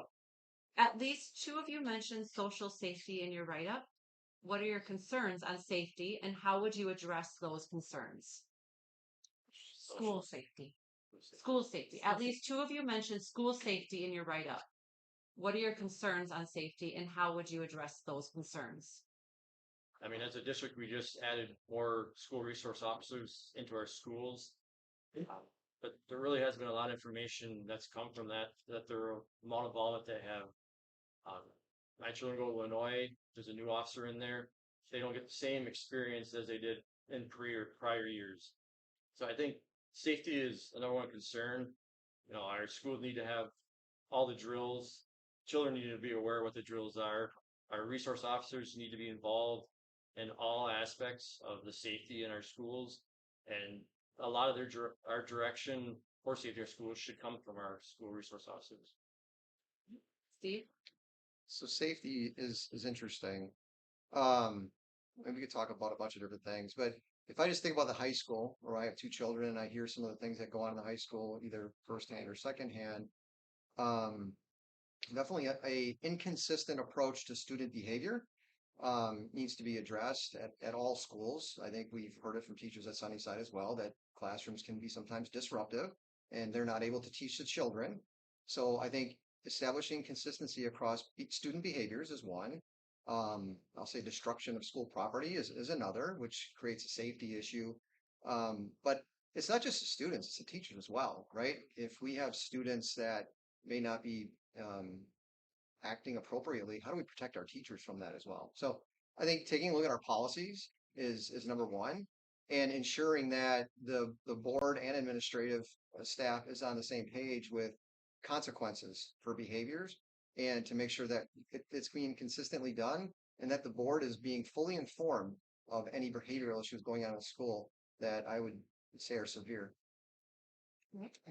At least two of you mentioned social safety in your write-up. What are your concerns on safety and how would you address those concerns? School safety. School safety. At least two of you mentioned school safety in your write-up. What are your concerns on safety and how would you address those concerns? I mean, as a district, we just added more school resource officers into our schools. But there really has been a lot of information that's come from that their amount of involvement they have. My children go to Illinois. There's a new officer in there. they don't get the same experience as they did in prior years. So I think safety is the number one concern. Our schools need to have all the drills. Children need to be aware of what the drills are. Our resource officers need to be involved in all aspects of the safety in our schools, and a lot of our direction for safety in our schools should come from our school resource officers. Steve? So safety is interesting. Um, and we could talk about a bunch of different things, but if I just think about the high school, where I have two children and I hear some of the things that go on in the high school, either firsthand or secondhand, um, definitely a inconsistent approach to student behavior needs to be addressed at all schools. I think we've heard it from teachers at Sunnyside as well, that classrooms can be sometimes disruptive and they're not able to teach the children. So I think establishing consistency across student behaviors is one. I'll say destruction of school property is another, which creates a safety issue. But it's not just the students, it's the teachers as well, right? If we have students that may not be acting appropriately, how do we protect our teachers from that as well? So I think taking a look at our policies is number one, and ensuring that the board and administrative staff is on the same page with consequences for behaviors, and to make sure that it's being consistently done, and that the board is being fully informed of any behavioral issues going on in school that I would say are severe.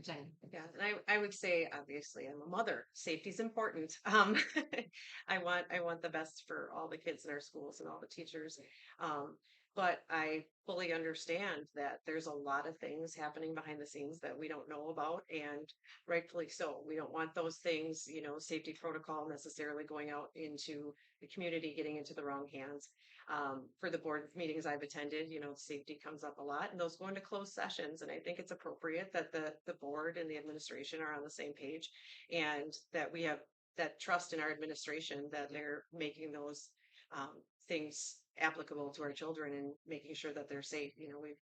Jen? Yeah, and I would say, obviously, I'm a mother. Safety's important. I want the best for all the kids in our schools and all the teachers. Um, but I fully understand that there's a lot of things happening behind the scenes that we don't know about, and rightfully so. We don't want those things, safety protocol necessarily going out into the community, getting into the wrong hands. For the board meetings I've attended, safety comes up a lot, and those go into closed sessions. And I think it's appropriate that the board and the administration are on the same page, and that we have that trust in our administration that they're making those things applicable to our children and making sure that they're safe.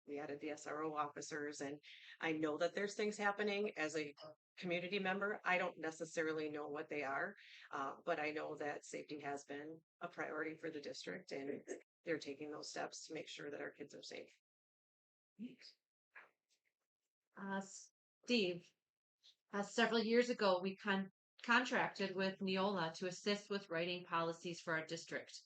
We added the SRO officers, and I know that there's things happening as a community member. I don't necessarily know what they are, but I know that safety has been a priority for the district, and they're taking those steps to make sure that our kids are safe. Uh, Steve, several years ago, we contracted with Neola to assist with writing policies for our district.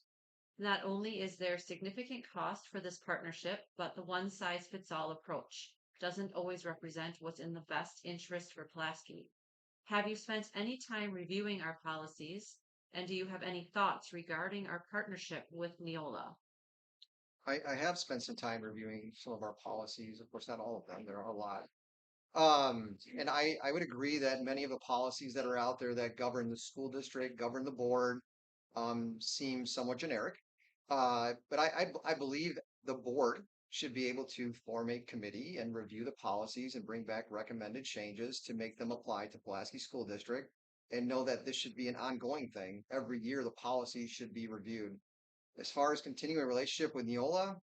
Not only is there significant cost for this partnership, but the one size fits all approach doesn't always represent what's in the best interest for Pulaski. Have you spent any time reviewing our policies, and do you have any thoughts regarding our partnership with Neola? I have spent some time reviewing some of our policies. Of course, not all of them. There are a lot. And I would agree that many of the policies that are out there that govern the school district, govern the board, seem somewhat generic. But I believe the board should be able to form a committee and review the policies and bring back recommended changes to make them apply to Pulaski School District, and know that this should be an ongoing thing. Every year, the policies should be reviewed. As far as continuing a relationship with Neola,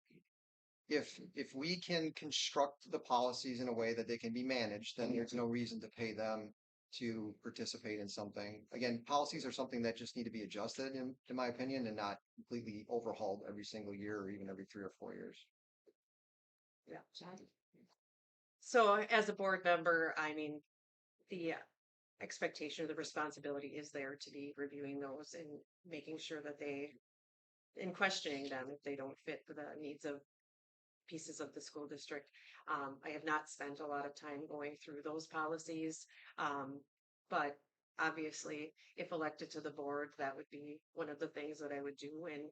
if we can construct the policies in a way that they can be managed, then there's no reason to pay them to participate in something. Again, policies are something that just need to be adjusted, in my opinion, and not completely overhauled every single year or even every 3 or 4 years. Yeah. So as a board member, I mean, the expectation or the responsibility is there to be reviewing those and making sure that in questioning them if they don't fit the needs of pieces of the school district. I have not spent a lot of time going through those policies, but obviously, if elected to the board, that would be one of the things that I would do, and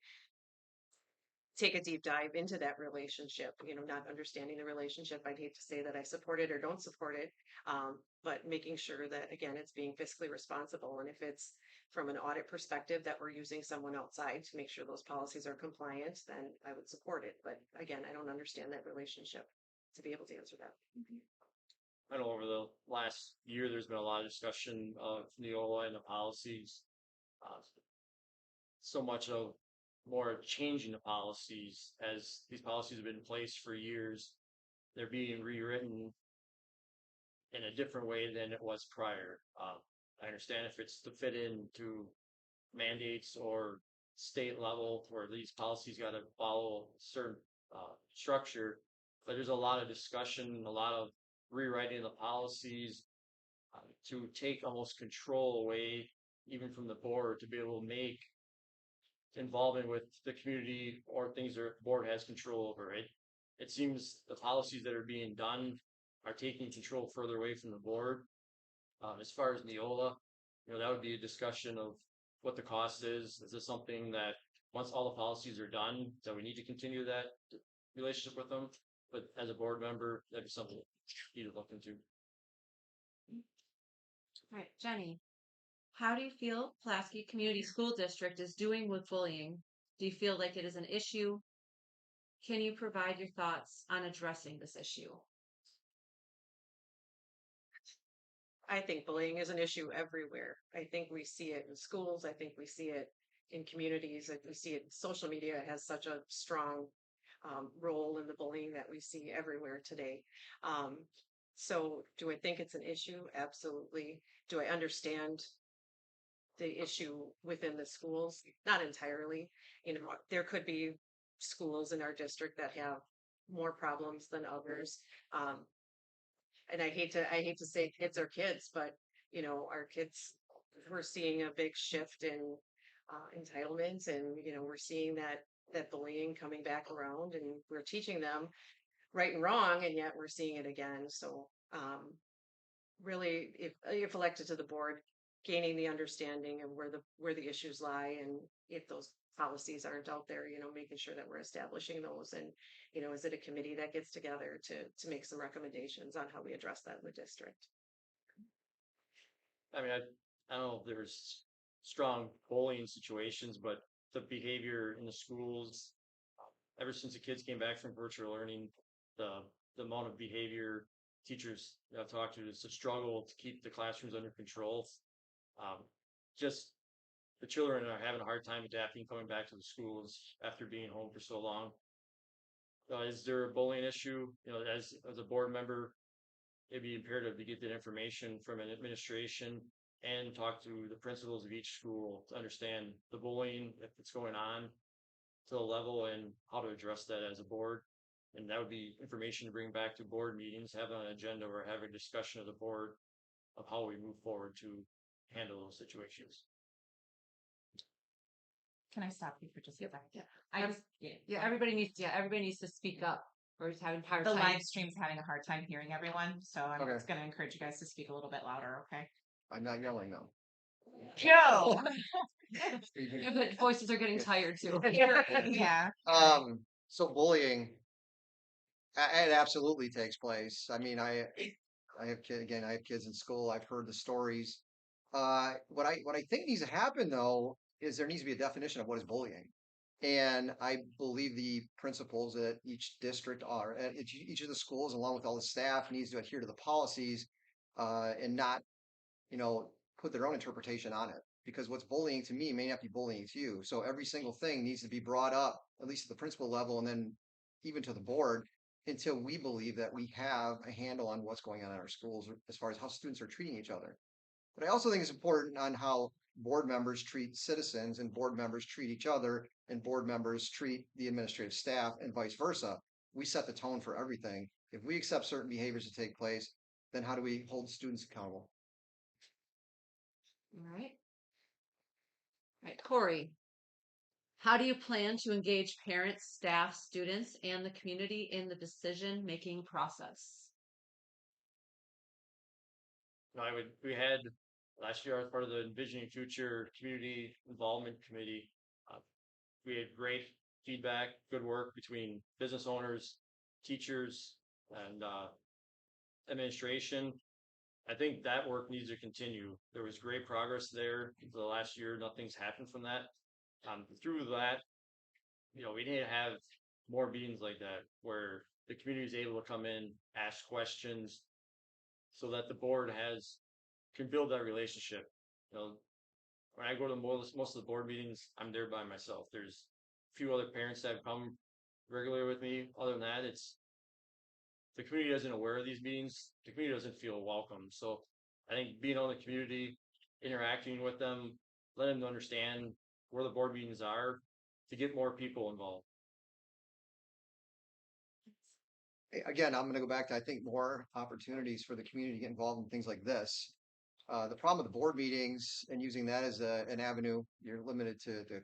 take a deep dive into that relationship. Not understanding the relationship, I'd hate to say that I support it or don't support it, but making sure that, again, it's being fiscally responsible. And if it's from an audit perspective that we're using someone outside to make sure those policies are compliant, then I would support it. But again, I don't understand that relationship to be able to answer that. I know over the last year, there's been a lot of discussion of Neola and the policies. Uh, so much of more changing the policies as these policies have been in place for years. They're being rewritten in a different way than it was prior. I understand if it's to fit into mandates or state level where these policies got to follow a certain structure, but there's a lot of discussion, a lot of rewriting the policies to take almost control away even from the board to be able to make involvement with the community or things the board has control over. It seems the policies that are being done are taking control further away from the board. As far as Neola, that would be a discussion of what the cost is. Is this something that once all the policies are done, that we need to continue that relationship with them? But as a board member, that'd be something you need to look into. All right, Jenny, how do you feel Pulaski Community School District is doing with bullying? Do you feel like it is an issue? Can you provide your thoughts on addressing this issue? I think bullying is an issue everywhere. I think we see it in schools. I think we see it in communities. We see it. Social media has such a strong role in the bullying that we see everywhere today. Um, so, do I think it's an issue? Absolutely. Do I understand the issue within the schools? Not entirely. There could be schools in our district that have more problems than others. And I hate to say kids are kids, but our kids, we're seeing a big shift in entitlements, and we're seeing that bullying coming back around, and we're teaching them right and wrong, and yet we're seeing it again. So really, if elected to the board, gaining the understanding of where the issues lie, and if those policies aren't out there, making sure that we're establishing those, and is it a committee that gets together to make some recommendations on how we address that in the district? I mean, I don't know if there's strong bullying situations, but the behavior in the schools, ever since the kids came back from virtual learning, the amount of behavior teachers I've talked to is a struggle to keep the classrooms under control. Just the children are having a hard time adapting coming back to the schools after being home for so long. Is there a bullying issue? As a board member, it'd be imperative to get that information from an administration and talk to the principals of each school to understand the bullying, if it's going on, to the level, and how to address that as a board. And that would be information to bring back to board meetings, have an agenda or have a discussion of the board of how we move forward to handle those situations. Can I stop you for just a second? Yeah. Everybody needs Everybody needs to speak up, or is having a hard the time. live stream's having a hard time hearing everyone, so I'm Okay. just going to encourage you guys to speak a little bit louder, okay? I'm not yelling though. Joe. But voices are getting tired too. Yeah. So bullying, it absolutely takes place. I mean, I have I have kids in school. I've heard the stories. What I think needs to happen though is there needs to be a definition of what is bullying, and I believe the principals at each district are at each of the schools, along with all the staff, needs to adhere to the policies, and not put their own interpretation on it. Because what's bullying to me may not be bullying to you. So every single thing needs to be brought up, at least at the principal level, and then even to the board, until we believe that we have a handle on what's going on in our schools as far as how students are treating each other. But I also think it's important on how board members treat citizens, and board members treat each other, and board members treat the administrative staff, and vice versa. We set the tone for everything. If we accept certain behaviors to take place, then how do we hold students accountable? All right. All right, Corey, how do you plan to engage parents, staff, students, and the community in the decision-making process? We had last year as part of the Envisioning Future Community Involvement Committee. We had great feedback, good work between business owners, teachers, and administration. I think that work needs to continue. There was great progress there for the last year. Nothing's happened from that. Through that, we need to have more meetings like that where the community is able to come in, ask questions, so that the board can build that relationship. When I go to most of the board meetings, I'm there by myself. There's a few other parents that have come regularly with me. Other than that, the community isn't aware of these meetings. The community doesn't feel welcome. So I think being on the community, interacting with them, letting them understand where the board meetings are to get more people involved. Again, I'm going to go back to, I think, more opportunities for the community to get involved in things like this. The problem with the board meetings and using that as an avenue, you're limited to the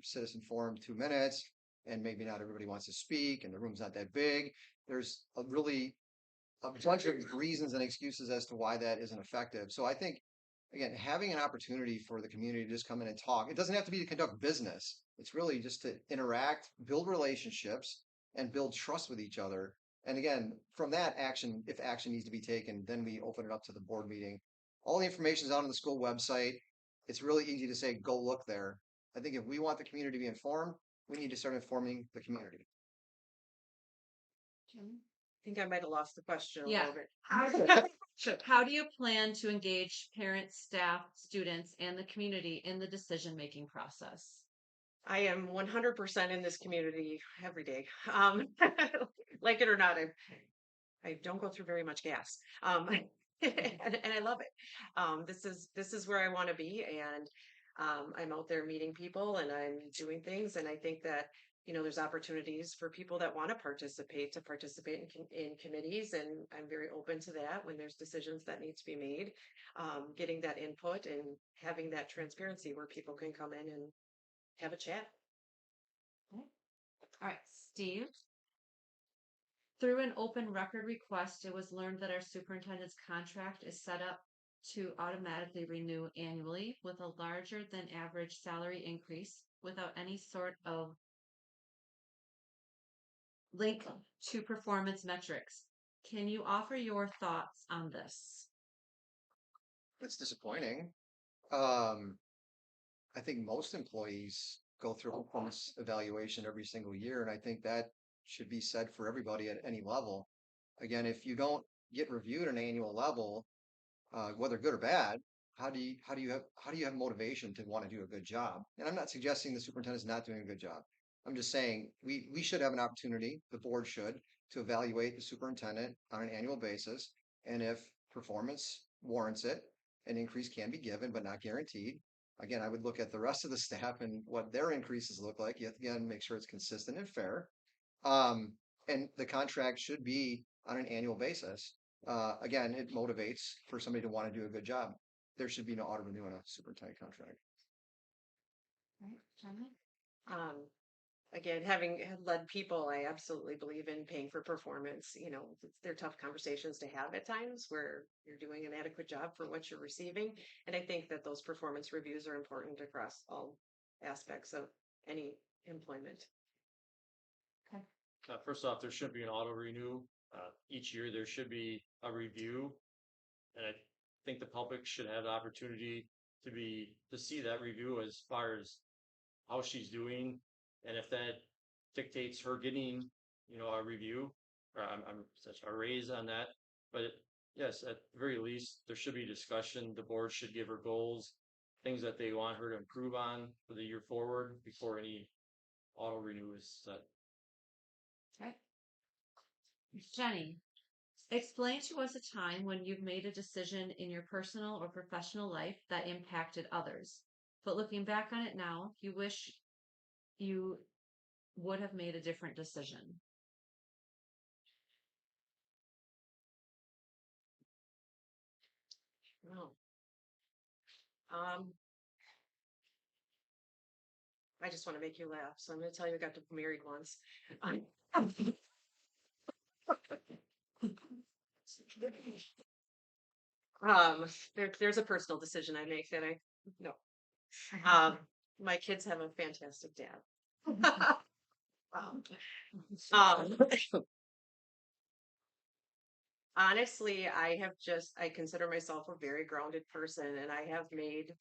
citizen forum 2 minutes, and maybe not everybody wants to speak, and the room's not that big. There's a bunch of reasons and excuses as to why that isn't effective. So I think, again, having an opportunity for the community to just come in and talk, it doesn't have to be to conduct business. It's really just to interact, build relationships, and build trust with each other. And again, from that action, if action needs to be taken, then we open it up to the board meeting. All the information is out on the school website. It's really easy to say, go look there. I think if we want the community to be informed, we need to start informing the community. I think I might have lost the question a Yeah. little bit. How do you plan to engage parents, staff, students, and the community in the decision-making process? I am 100% in this community every day. Like it or not, I don't go through very much gas. And I love it. This is where I want to be, and I'm out there meeting people and I'm doing things, and I think that there's opportunities for people that want to participate in committees, and I'm very open to that when there's decisions that need to be made. Getting that input and having that transparency where people can come in and have a chat. All right, Steve. Through an open record request, it was learned that our superintendent's contract is set up to automatically renew annually with a larger than average salary increase without any sort of link to performance metrics. Can you offer your thoughts on this? It's disappointing. I think most employees go through a performance evaluation every single year, and I think that should be said for everybody at any level. Again, if you don't get reviewed at an annual level, whether good or bad, how do you have motivation to want to do a good job? And I'm not suggesting the superintendent's not doing a good job. I'm just saying we should have an opportunity, the board should, to evaluate the superintendent on an annual basis, and if performance warrants it, an increase can be given but not guaranteed. Again, I would look at the rest of the staff and what their increases look like. You have to, again, make sure it's consistent and fair. And the contract should be on an annual basis. Again, it motivates for somebody to want to do a good job. There should be no auto renew on a superintendent contract. Right, Jenny? Um, Again, having led people, I absolutely believe in paying for performance. They're tough conversations to have at times where you're doing an adequate job for what you're receiving. And I think that those performance reviews are important across all aspects of any employment. First off, there should be an auto renew. Each year there should be a review, and I think the public should have the opportunity to see that review as far as how she's doing, and if that dictates her getting, a review or I'm such a raise on that. But yes, at the very least, there should be discussion. The board should give her goals, things that they want her to improve on for the year forward before any auto renew is set. Okay. Jenny, explain to us a time when you've made a decision in your personal or professional life that impacted others. But looking back on it now, you wish you would have made a different decision. No. I just want to make you laugh, so I'm going to tell you I got married once. There's a personal decision I make that no. My kids have a fantastic dad. Um, Honestly, I consider myself a very grounded person, and I have made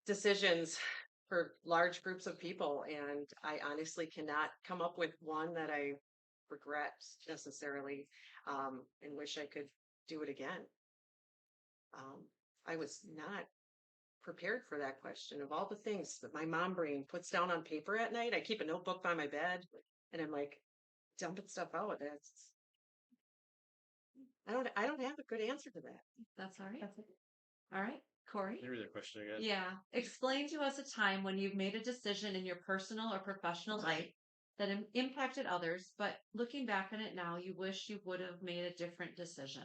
decisions for large groups of people, and I honestly cannot come up with one that I regret necessarily, and wish I could do it again. I was not prepared for that question. Of all the things that my mom brain puts down on paper at night, I keep a notebook by my bed, and I'm like dumping stuff out. I don't have a good answer to that. That's all right. All right. Corey? Can you read the question again? Yeah. Explain to us a time when you've made a decision in your personal or professional life that impacted others, but looking back on it now, you wish you would have made a different decision.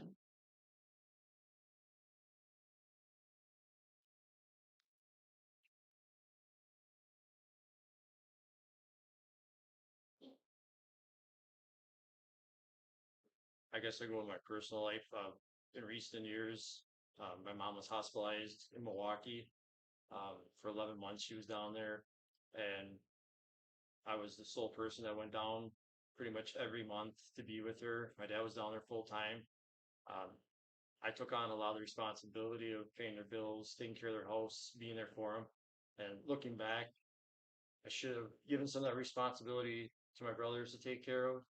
I guess I go with my personal life. In recent years, my mom was hospitalized in Milwaukee. For 11 months, she was down there, and I was the sole person that went down pretty much every month to be with her. My dad was down there full time. Um, I took on a lot of the responsibility of paying their bills, taking care of their house, being there for them. And looking back, I should have given some of that responsibility to my brothers to take care of.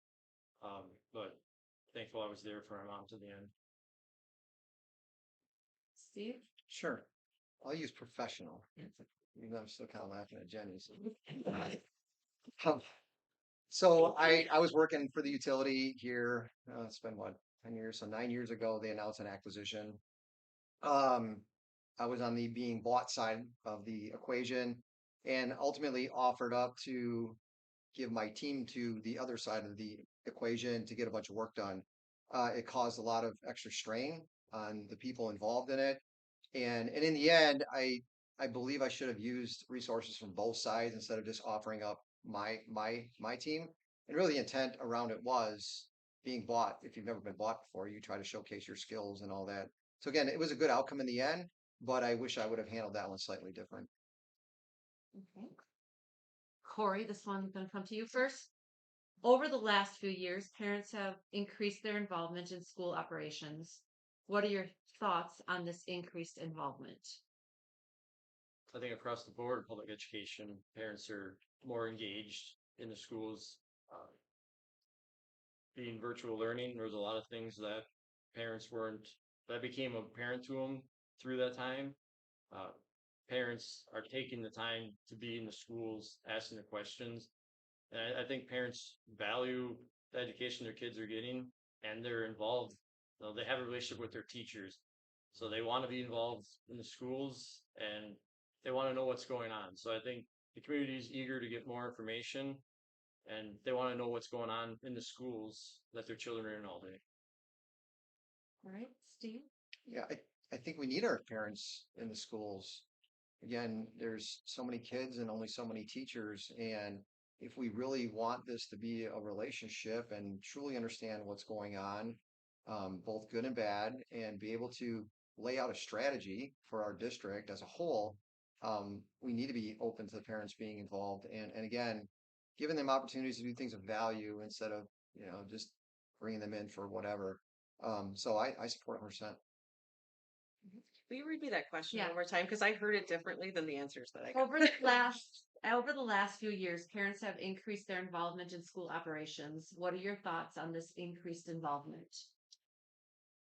But thankful I was there for my mom to the end. Steve? Sure. I'll use professional. Even though I'm still kind of laughing at Jenny. Um, So I was working for the utility here. It's been what, 10 years? So 9 years ago, they announced an acquisition. Um, I was on the being bought side of the equation and ultimately offered up to give my team to the other side of the equation to get a bunch of work done. It caused a lot of extra strain on the people involved in it. And in the end, I believe I should have used resources from both sides instead of just offering up my team. And really, the intent around it was being bought. If you've never been bought before, you try to showcase your skills and all that. So again, it was a good outcome in the end, but I wish I would have handled that one slightly different. Okay. Corey, this one's going to come to you first. Over the last few years, parents have increased their involvement in school operations. What are your thoughts on this increased involvement? I think across the board, public education, parents are more engaged in the schools. Uh, Being virtual learning, there was a lot of things that parents weren't, that became apparent to them through that time. Uh, Parents are taking the time to be in the schools, asking the questions. And I think parents value the education their kids are getting, and they're involved. You know, they have a relationship with their teachers. So they want to be involved in the schools and they want to know what's going on. So I think the community is eager to get more information and they want to know what's going on in the schools that their children are in all day. All right, Steve? Yeah, I think we need our parents in the schools. Again, there's so many kids and only so many teachers. And if we really want this to be a relationship and truly understand what's going on, both good and bad, and be able to lay out a strategy for our district as a whole, we need to be open to the parents being involved. And again, giving them opportunities to do things of value instead of, just bringing them in for whatever. So I support 100%. Will you read me that question Yeah. one more time? Because I heard it differently than the answers that I got. Over the last few years, parents have increased their involvement in school operations. What are your thoughts on this increased involvement?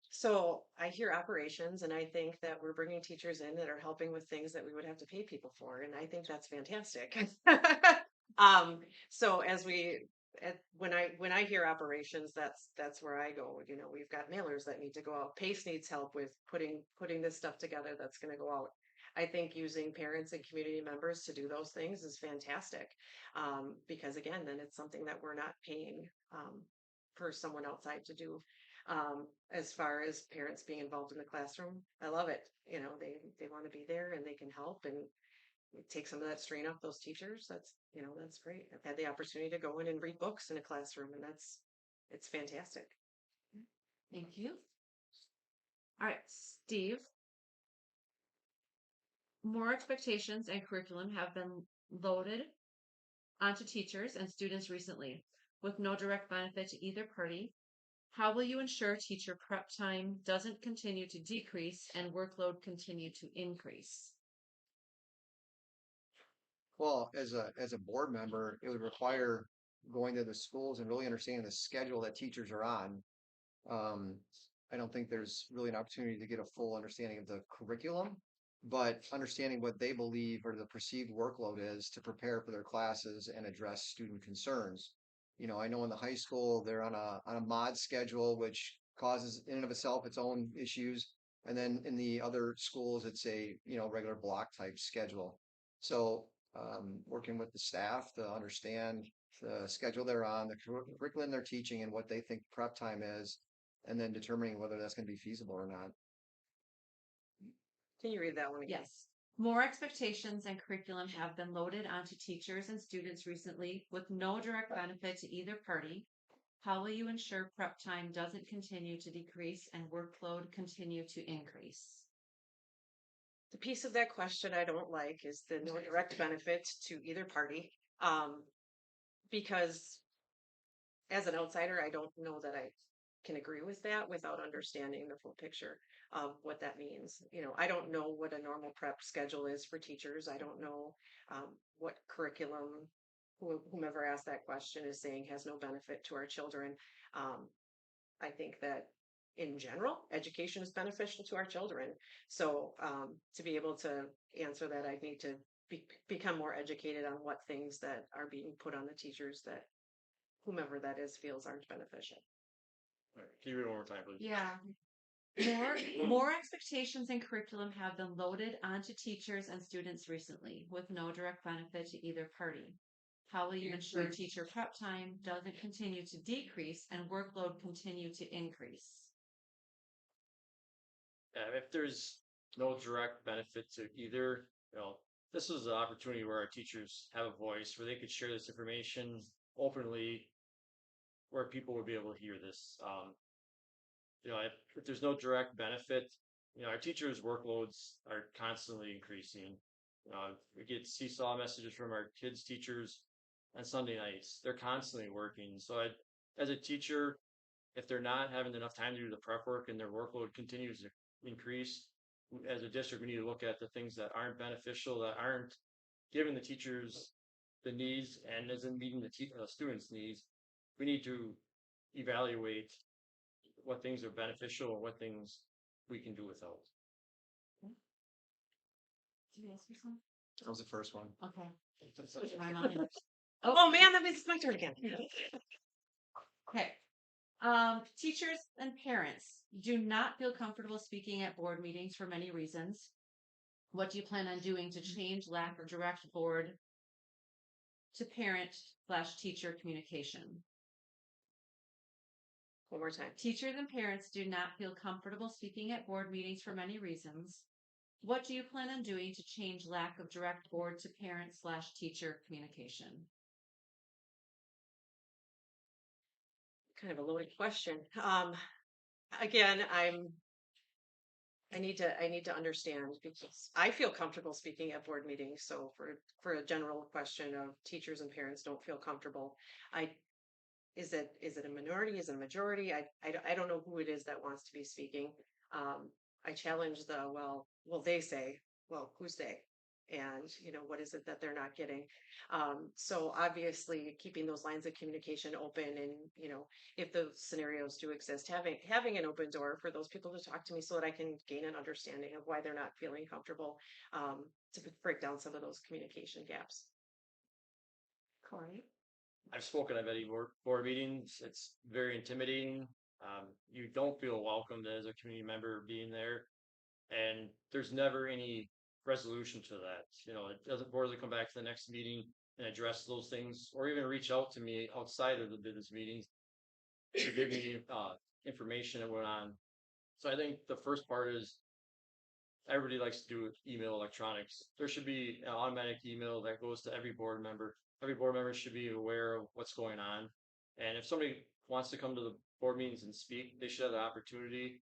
So I hear operations, and I think that we're bringing teachers in that are helping with things that we would have to pay people for, and I think that's fantastic. So as when I hear operations, that's where I go. We've got mailers that need to go out. Pace needs help with putting this stuff together that's going to go out. I think using parents and community members to do those things is fantastic, because again, then it's something that we're not paying for someone outside to do. As far as parents being involved in the classroom, I love it. They want to be there and they can help and take some of that strain off those teachers. That's great. I've had the opportunity to go in and read books in a classroom, and it's fantastic. Thank you. All right, Steve. More expectations and curriculum have been loaded onto teachers and students recently, with no direct benefit to either party. How will you ensure teacher prep time doesn't continue to decrease and workload continue to increase? Well, as a board member, it would require going to the schools and really understanding the schedule that teachers are on. Um, I don't think there's really an opportunity to get a full understanding of the curriculum, but understanding what they believe or the perceived workload is to prepare for their classes and address student concerns. I know in the high school they're on a mod schedule, which causes in and of itself its own issues. And then in the other schools, it's a, regular block type schedule. So working with the staff to understand the schedule they're on, the curriculum they're teaching and what they think prep time is, and then determining whether that's going to be feasible or not. Can you read that one again? Yes. More expectations and curriculum have been loaded onto teachers and students recently with no direct benefit to either party. How will you ensure prep time doesn't continue to decrease and workload continue to increase? The piece of that question I don't like is the no direct benefit to either party. Because as an outsider, I don't know that I can agree with that without understanding the full picture of what that means. I don't know what a normal prep schedule is for teachers. I don't know what curriculum whomever asked that question is saying has no benefit to our children. I think that in general, education is beneficial to our children. So to be able to answer that, I need to become more educated on what things that are being put on the teachers that whomever that is feels aren't beneficial. All right, can you read it one more time, please? Yeah. More expectations and curriculum have been loaded onto teachers and students recently with no direct benefit to either party. How will you ensure teacher prep time doesn't continue to decrease and workload continue to increase? If there's no direct benefit to either, this is an opportunity where our teachers have a voice, where they could share this information openly, where people would be able to hear this. If there's no direct benefit, our teachers' workloads are constantly increasing. We get seesaw messages from our kids' teachers on Sunday nights. They're constantly working. So as a teacher, if they're not having enough time to do the prep work and their workload continues to increase, as a district, we need to look at the things that aren't beneficial, that aren't giving the teachers the needs and isn't meeting the students' needs. We need to evaluate what things are beneficial and what things we can do without. Did you ask me something? That was the first one. Okay. My mind. Oh man, that means it's my turn again. Okay. Teachers and parents do not feel comfortable speaking at board meetings for many reasons. What do you plan on doing to change lack of direct board to parent/teacher communication? One more time. Teachers and parents do not feel comfortable speaking at board meetings for many reasons. What do you plan on doing to change lack of direct board to parent/teacher communication? Kind of a loaded question. Again, I need to understand because I feel comfortable speaking at board meetings. So for a general question of teachers and parents don't feel comfortable, is it a minority? Is it a majority? I don't know who it is that wants to be speaking. I challenge they say, well, who's they? And what is it that they're not getting? So obviously keeping those lines of communication open, and if those scenarios do exist, having an open door for those people to talk to me so that I can gain an understanding of why they're not feeling comfortable, to break down some of those communication gaps. Corey? I've spoken at many board meetings. It's very intimidating. You don't feel welcomed as a community member being there, and there's never any resolution to that. The board doesn't come back to the next meeting and address those things, or even reach out to me outside of the business meetings to give me information that went on. So I think the first part is everybody likes to do email electronics. There should be an automatic email that goes to every board member. Every board member should be aware of what's going on. And if somebody wants to come to the board meetings and speak, they should have the opportunity.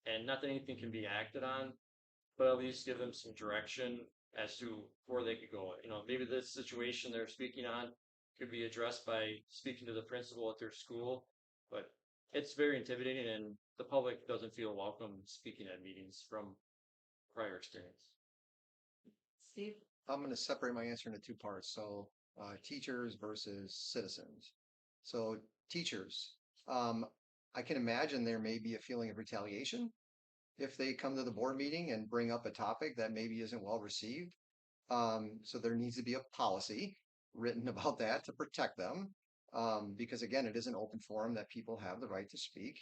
And not that anything can be acted on, but at least give them some direction as to where they could go. Maybe this situation they're speaking on could be addressed by speaking to the principal at their school, but it's very intimidating and the public doesn't feel welcome speaking at meetings from prior experience. Steve? I'm going to separate my answer into two parts. So teachers versus citizens. So teachers, I can imagine there may be a feeling of retaliation if they come to the board meeting and bring up a topic that maybe isn't well received. So there needs to be a policy written about that to protect them. Because again, it is an open forum that people have the right to speak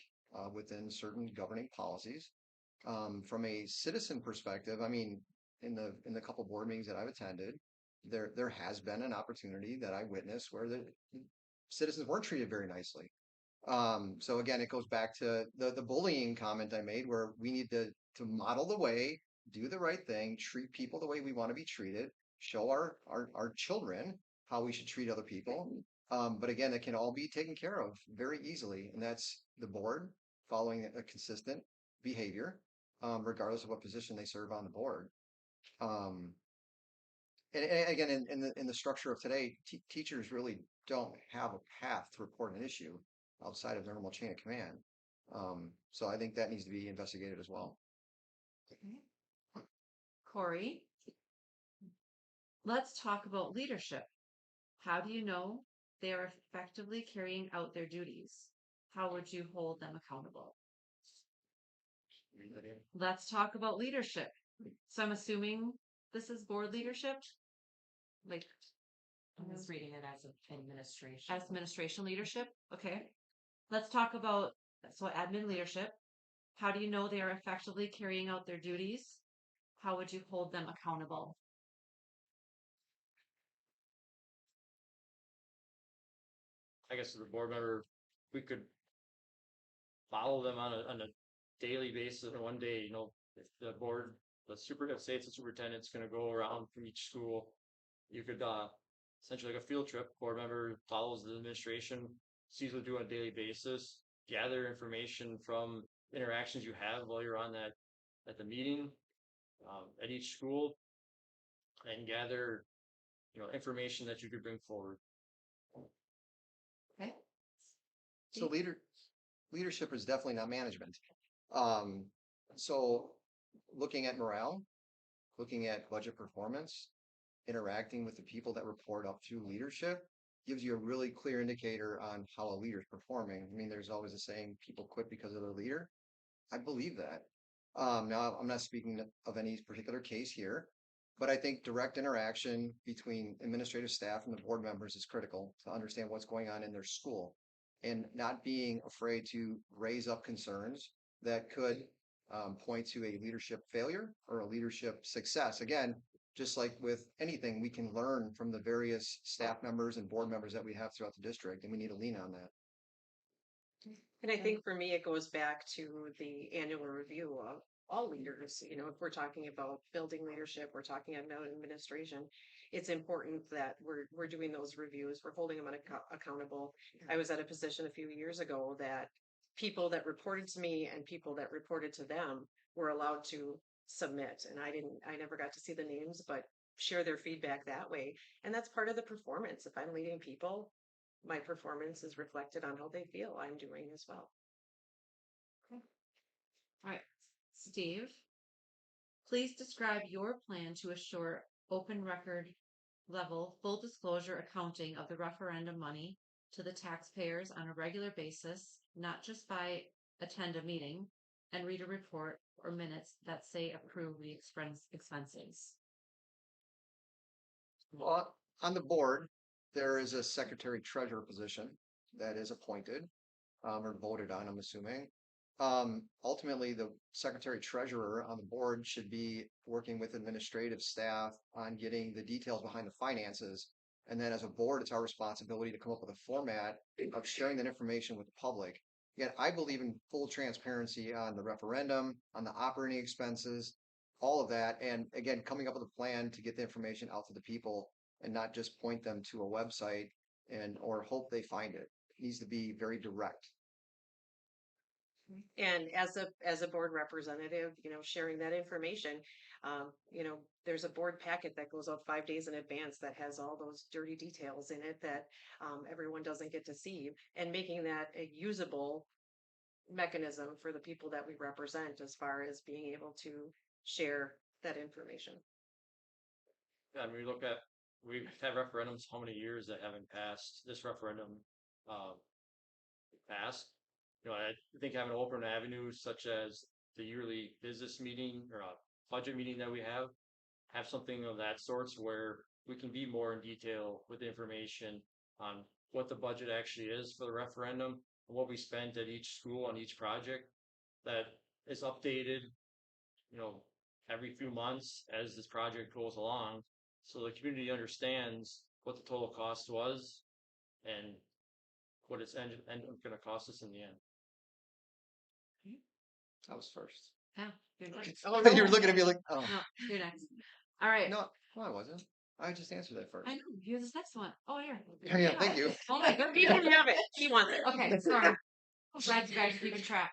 within certain governing policies. From a citizen perspective, I mean, in the couple board meetings that I've attended, there has been an opportunity that I witnessed where the citizens weren't treated very nicely. So again, it goes back to the bullying comment I made, where we need to model the way, do the right thing, treat people the way we want to be treated, show our children how we should treat other people. But again, it can all be taken care of very easily, and that's the board following a consistent behavior, regardless of what position they serve on the board. Um, and again, in the structure of today, teachers really don't have a path to report an issue outside of their normal chain of command. So I think that needs to be investigated as well. Okay. Corey, let's talk about leadership. How do you know they are effectively carrying out their duties? How would you hold them accountable? Let's talk about leadership. So I'm assuming this is board leadership, like I was reading it as administration. as administration leadership. Okay. Let's talk about admin leadership. How do you know they are effectively carrying out their duties? How would you hold them accountable? I guess as a board member, we could follow them on a daily basis. Or one day, if the board, say it's a superintendent's going to go around from each school, you could essentially like a field trip. Board member follows the administration, sees what they do on a daily basis, gather information from interactions you have while you're on that at the meeting at each school, and gather information that you could bring forward. Okay. So leadership is definitely not management. Um, so looking at morale, looking at budget performance, interacting with the people that report up to leadership gives you a really clear indicator on how a leader is performing. I mean, there's always a saying, people quit because of their leader. I believe that. Now, I'm not speaking of any particular case here, but I think direct interaction between administrative staff and the board members is critical to understand what's going on in their school and not being afraid to raise up concerns that could point to a leadership failure or a leadership success. Again, just like with anything, we can learn from the various staff members and board members that we have throughout the district, and we need to lean on that. And I think for me, it goes back to the annual review of all leaders. You know, if we're talking about building leadership, we're talking about administration. It's important that we're doing those reviews. We're holding them accountable. I was at a position a few years ago that people that reported to me and people that reported to them were allowed to submit, and I never got to see the names, but share their feedback that way. And that's part of the performance. If I'm leading people, my performance is reflected on how they feel I'm doing as well. Okay. All right. Steve, please describe your plan to assure open record level full disclosure accounting of the referendum money to the taxpayers on a regular basis, not just by attend a meeting and read a report or minutes that say approve the expenses. Well, on the board, there is a secretary treasurer position that is appointed or voted on, I'm assuming. Ultimately, the secretary treasurer on the board should be working with administrative staff on getting the details behind the finances. And then as a board, it's our responsibility to come up with a format of sharing that information with the public. Yet I believe in full transparency on the referendum, on the operating expenses, all of that. And again, coming up with a plan to get the information out to the people and not just point them to a website and or hope they find it. It needs to be very direct. And as a board representative, you know, sharing that information, you know, there's a board packet that goes out 5 days in advance that has all those dirty details in it that everyone doesn't get to see, and making that a usable mechanism for the people that we represent as far as being able to share that information. Yeah, I mean, we've had referendums how many years that haven't passed. This referendum uh, passed. I think having open avenues such as the yearly business meeting or a budget meeting that we have something of that sorts where we can be more in detail with the information on what the budget actually is for the referendum and what we spent at each school on each project that is updated you know, every few months as this project goes along, so the community understands what the total cost was and what it's end up going to cost us in the end. I was first. Yeah, you're next. Oh, you were looking at me like, oh, No, you're next. All right. no, I wasn't. I just answered that first. I know. Here's this next one. Oh, here. Yeah, thank you. Oh my goodness. He can have it. He wants it. Okay, sorry. I'm glad you guys are keeping track.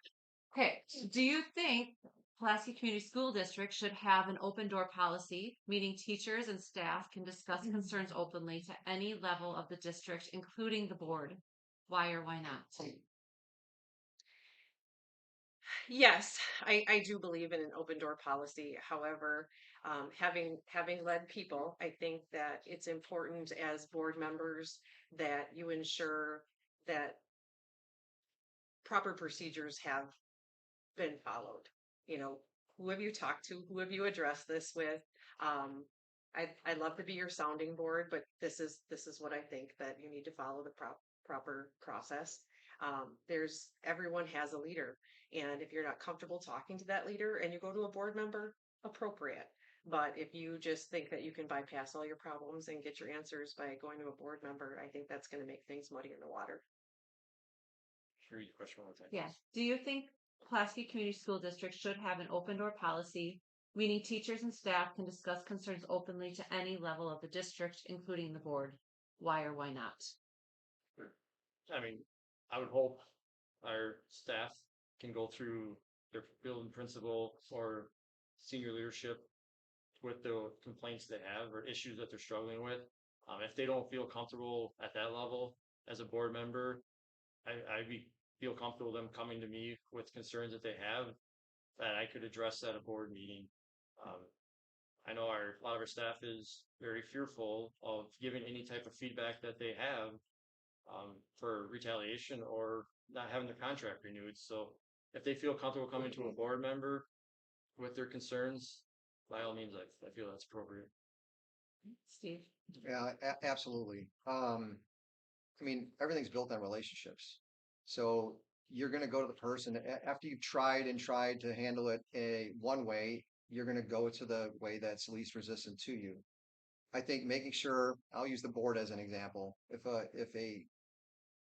Okay, do you think Pulaski Community School District should have an open door policy, meaning teachers and staff can discuss concerns openly to any level of the district, including the board? Why or why not? Yes, I do believe in an open door policy. However, having led people, I think that it's important as board members that you ensure that proper procedures have been followed. You know, who have you talked to? Who have you addressed this with? I'd love to be your sounding board, but this is what I think that you need to follow the proper process. Everyone has a leader, and if you're not comfortable talking to that leader and you go to a board member, appropriate. But if you just think that you can bypass all your problems and get your answers by going to a board member, I think that's going to make things muddy in the water. Can you read the question one more time? Yeah. Do you think Pulaski Community School District should have an open door policy, meaning teachers and staff can discuss concerns openly to any level of the district, including the board? Why or why not? I mean, I would hope our staff can go through their building principal or senior leadership with the complaints they have or issues that they're struggling with. If they don't feel comfortable at that level as a board member, feel comfortable them coming to me with concerns that they have that I could address at a board meeting. Um, I know a lot of our staff is very fearful of giving any type of feedback that they have for retaliation or not having their contract renewed. So if they feel comfortable coming to a board member with their concerns, by all means, I feel that's appropriate. Steve? Yeah, absolutely. I mean, everything's built on relationships. So you're going to go to the person after you've tried and tried to handle it one way, you're going to go to the way that's least resistant to you. I think making sure, I'll use the board as an example. If a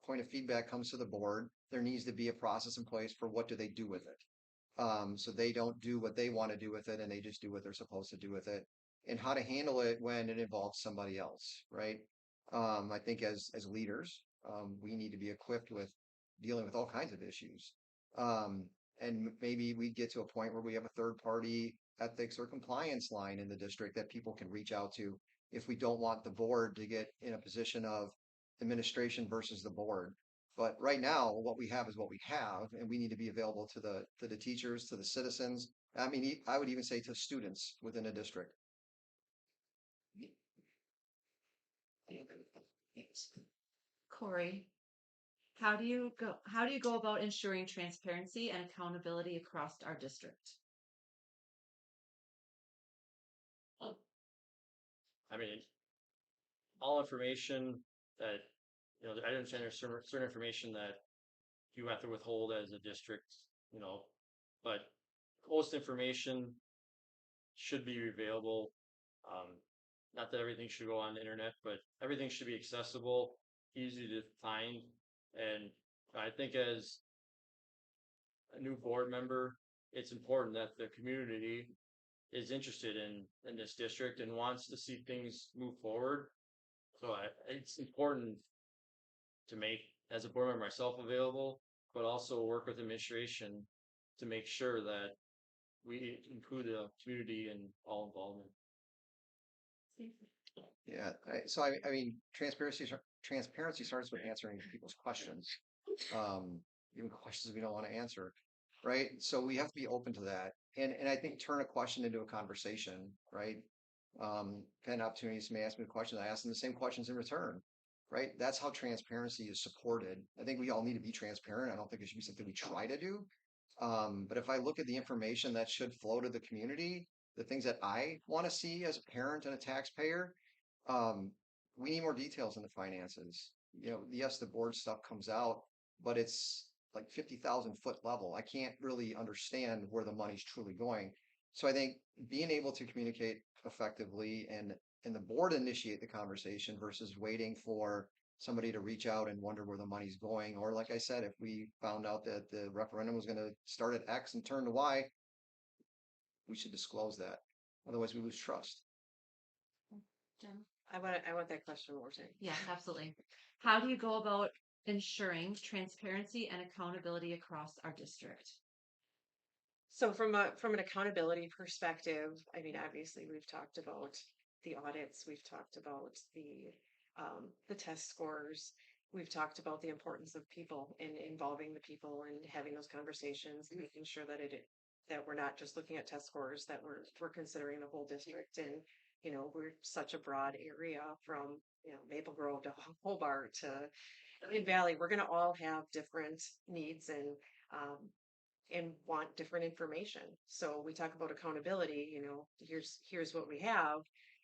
point of feedback comes to the board, there needs to be a process in place for what do they do with it. So they don't do what they want to do with it and they just do what they're supposed to do with it, and how to handle it when it involves somebody else, right? I think as leaders, we need to be equipped with dealing with all kinds of issues. And maybe we get to a point where we have a third party ethics or compliance line in the district that people can reach out to if we don't want the board to get in a position of administration versus the board. But right now, what we have is what we have, and we need to be available to the teachers, to the citizens. I mean, I would even say to students within a district. Corey, how do you go about ensuring transparency and accountability across our district? I mean, all information that, I understand there's certain information that you have to withhold as a district, but most information should be available. Not that everything should go on the internet, but everything should be accessible, easy to find. And I think as a new board member, it's important that the community is interested in this district and wants to see things move forward. So it's important to make, as a board member myself, available, but also work with administration to make sure that we include the community in all involvement. Yeah. I mean, transparency starts with answering people's questions, even questions we don't want to answer, right? So we have to be open to that, and I think turn a question into a conversation, right? Kind of opportunities may ask me a question, I ask them the same questions in return, right? That's how transparency is supported. I think we all need to be transparent. I don't think it should be something we try to do. But if I look at the information that should flow to the community, the things that I want to see as a parent and a taxpayer, we need more details in the finances. Yes, the board stuff comes out, but it's like 50,000 foot level. I can't really understand where the money's truly going. So I think being able to communicate effectively and the board initiate the conversation versus waiting for somebody to reach out and wonder where the money's going. Or like I said, if we found out that the referendum was going to start at X and turn to Y, we should disclose that. Otherwise, we lose trust. Jen? I want that question more time. Yes, absolutely. How do you go about ensuring transparency and accountability across our district? So from an accountability perspective, I mean, obviously we've talked about the audits, we've talked about the test scores, we've talked about the importance of people and involving the people and having those conversations, and making sure that that we're not just looking at test scores, that we're considering the whole district. And we're such a broad area from Maple Grove to Hobart to Mid Valley. We're going to all have different needs um, and want different information. So we talk about accountability, here's what we have,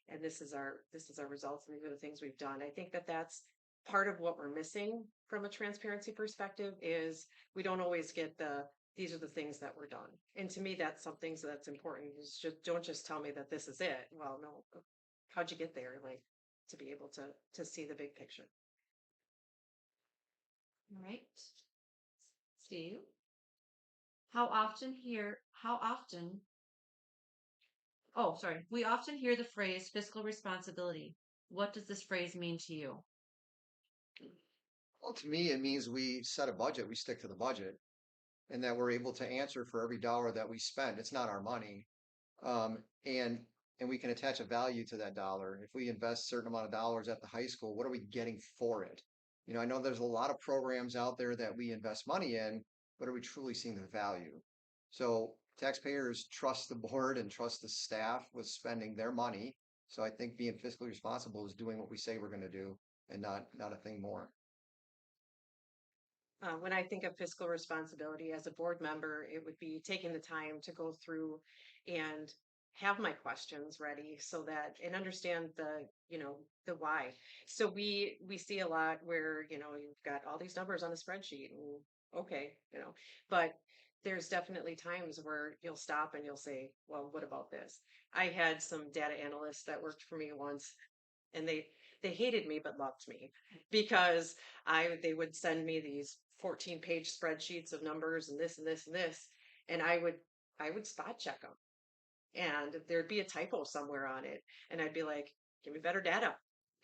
and this is our results, and these are the things we've done. I think that that's part of what we're missing from a transparency perspective is we don't always get these are the things that were done. And to me, that's something that's important is just don't just tell me that this is it. Well, no, how'd you get there? Like to be able to see the big picture. All right. Steve? We often hear the phrase fiscal responsibility. What does this phrase mean to you? Well, to me, it means we set a budget, we stick to the budget, and that we're able to answer for every dollar that we spend. It's not our money. Um, and and we can attach a value to that dollar. If we invest a certain amount of dollars at the high school, what are we getting for it? I know there's a lot of programs out there that we invest money in, but are we truly seeing the value? So taxpayers trust the board and trust the staff with spending their money. So I think being fiscally responsible is doing what we say we're going to do and not a thing more. When I think of fiscal responsibility as a board member, it would be taking the time to go through and have my questions ready so that and understand the why. So we see a lot where you've got all these numbers on a spreadsheet and okay, but there's definitely times where you'll stop and you'll say, well, what about this? I had some data analysts that worked for me once, and they hated me but loved me because they would send me these 14-page spreadsheets of numbers and this and this and this, and I would spot check them, and there'd be a typo somewhere on it, and I'd be like, give me better data.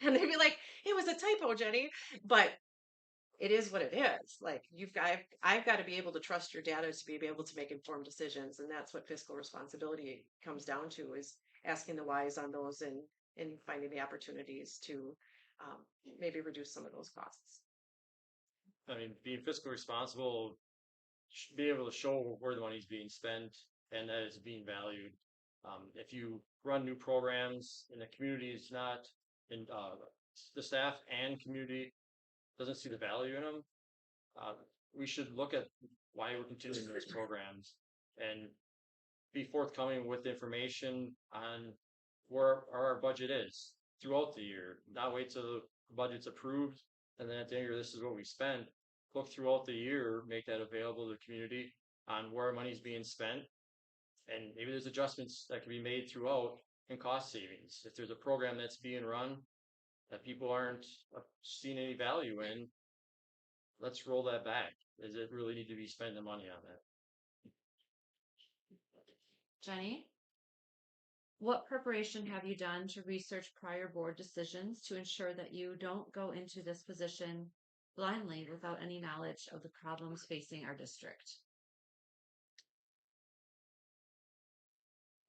And they'd be like, it was a typo, Jenny. But it is what it is. Like I've got to be able to trust your data to be able to make informed decisions, and that's what fiscal responsibility comes down to: is asking the whys on those and finding the opportunities to um, maybe reduce some of those costs. I mean, being fiscally responsible, be able to show where the money's being spent and that it's being valued. If you run new programs and the community is not, and the staff and community doesn't see the value in them, uh, we should look at why we're continuing those programs and be forthcoming with information on where our budget is throughout the year. Not wait till the budget's approved and then at the end of the year, this is what we spend. Look throughout the year, make that available to the community on where money's being spent. And maybe there's adjustments that can be made throughout and cost savings. If there's a program that's being run that people aren't seeing any value in, let's roll that back. Does it really need to be spending money on that? Jenny? What preparation have you done to research prior board decisions to ensure that you don't go into this position blindly without any knowledge of the problems facing our district?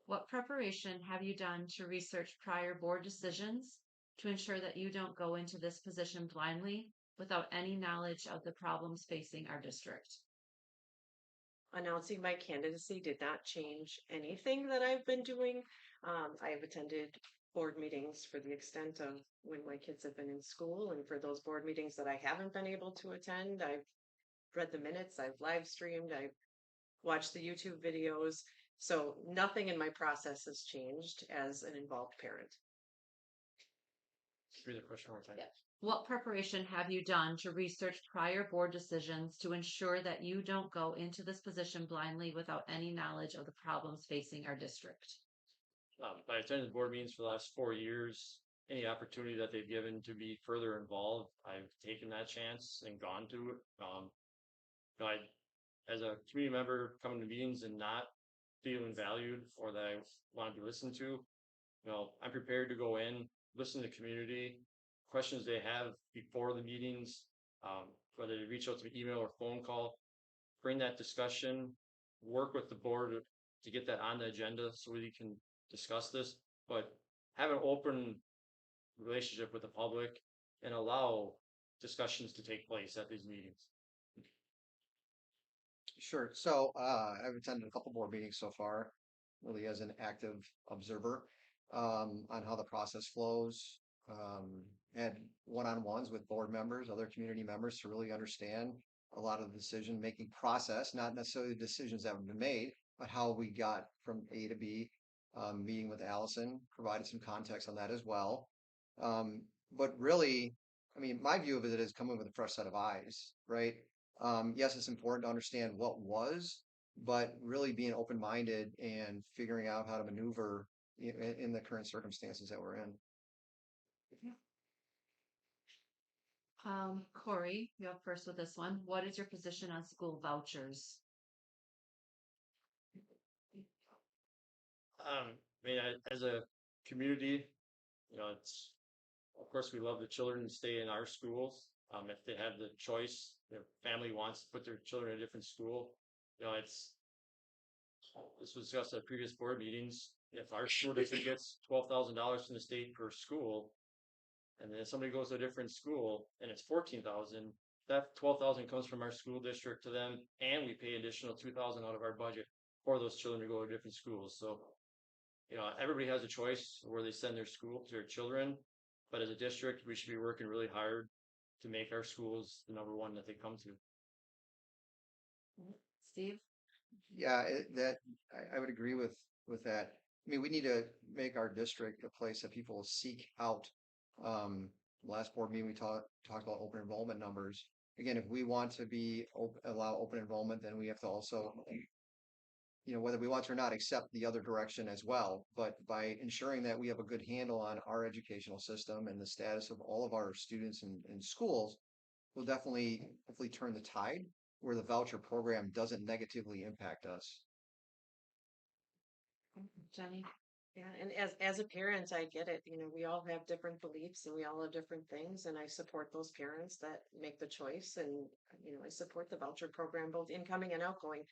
What preparation have you done to research prior board decisions to ensure that you don't go into this position blindly without any knowledge of the problems facing our district? Announcing my candidacy did not change anything that I've been doing. I have attended board meetings for the extent of when my kids have been in school, and for those board meetings that I haven't been able to attend, I've read the minutes, I've live streamed, I've watched the YouTube videos. So nothing in my process has changed as an involved parent. Read the question one more time. Yeah. What preparation have you done to research prior board decisions to ensure that you don't go into this position blindly without any knowledge of the problems facing our district? I attended board meetings for the last 4 years. Any opportunity that they've given to be further involved, I've taken that chance and gone to it. I, as a community member, coming to meetings and not feeling valued or that I want to be listened to, I'm prepared to go in, listen to the community, questions they have before the meetings, whether they reach out to me, email or phone call, bring that discussion, work with the board to get that on the agenda so we can discuss this, but have an open relationship with the public and allow discussions to take place at these meetings. Sure. So I've attended a couple board meetings so far, really as an active observer on how the process flows. Had one-on-ones with board members, other community members to really understand a lot of the decision-making process, not necessarily the decisions that have been made, but how we got from A to B. Meeting with Allison provided some context on that as well. Um, but really, I mean, my view of it is coming with a fresh set of eyes, right? Yes, it's important to understand what was, but really being open-minded and figuring out how to maneuver in the current circumstances that we're in. Corey, you're up first with this one. What is your position on school vouchers? As a community, it's of course we love the children to stay in our schools. If they have the choice, their family wants to put their children in a different school, it's this was discussed at previous board meetings. If our school district gets $12,000 from the state per school, and then if somebody goes to a different school and it's 14,000, that 12,000 comes from our school district to them, and we pay additional 2,000 out of our budget for those children to go to different schools. So, everybody has a choice where they send their children, but as a district, we should be working really hard to make our schools the number one that they come to. Steve? Yeah, I would agree with that. I mean, we need to make our district a place that people seek out. Last board meeting we talked about open enrollment numbers. Again, if we want to allow open enrollment, then we have to also, whether we want to or not, accept the other direction as well. But by ensuring that we have a good handle on our educational system and the status of all of our students in schools, we'll definitely hopefully turn the tide where the voucher program doesn't negatively impact us. Jenny? Yeah, and as a parent, I get it. We all have different beliefs and we all have different things, and I support those parents that make the choice. And I support the voucher program, both incoming and outgoing.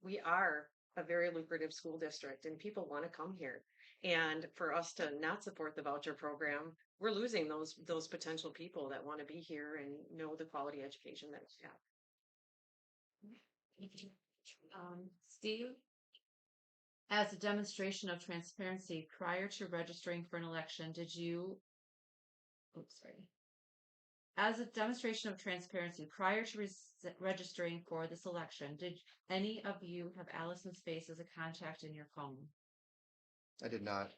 We are a very lucrative school district, and people want to come here. And for us to not support the voucher program, we're losing those potential people that want to be here and know the quality education that we have. Steve? As a demonstration of transparency prior to registering for an election, As a demonstration of transparency prior to registering for this election, did any of you have Allison's face as a contact in your phone? I did not.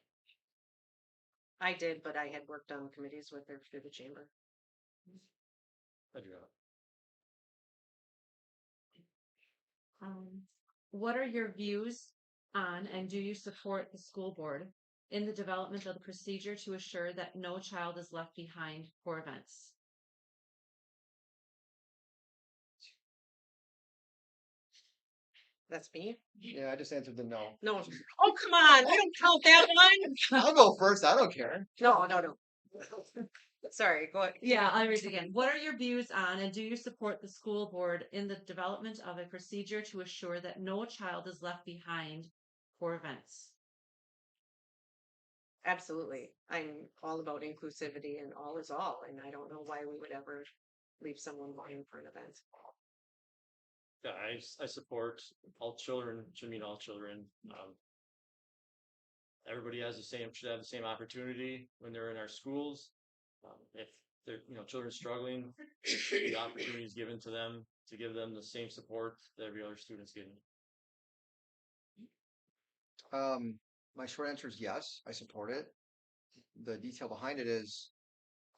I did, but I had worked on committees with her through the chamber. I do not. What are your views on, and do you support the school board in the development of the procedure to assure that no child is left behind for events? That's me. Yeah, I just answered the no. No. Oh, come on. I don't count that one. I'll go first. I don't care. No. Sorry, go ahead. Yeah, I'll read it again. What are your views on, and do you support the school board in the development of a procedure to assure that no child is left behind for events? Absolutely. I'm all about inclusivity, and all is all. And I don't know why we would ever leave someone behind for an event. Yeah, I support all children should mean all children. Everybody should have the same opportunity when they're in our schools. If they're children struggling, the opportunity is given to them to give them the same support that every other student's getting. My short answer is yes, I support it. The detail behind it is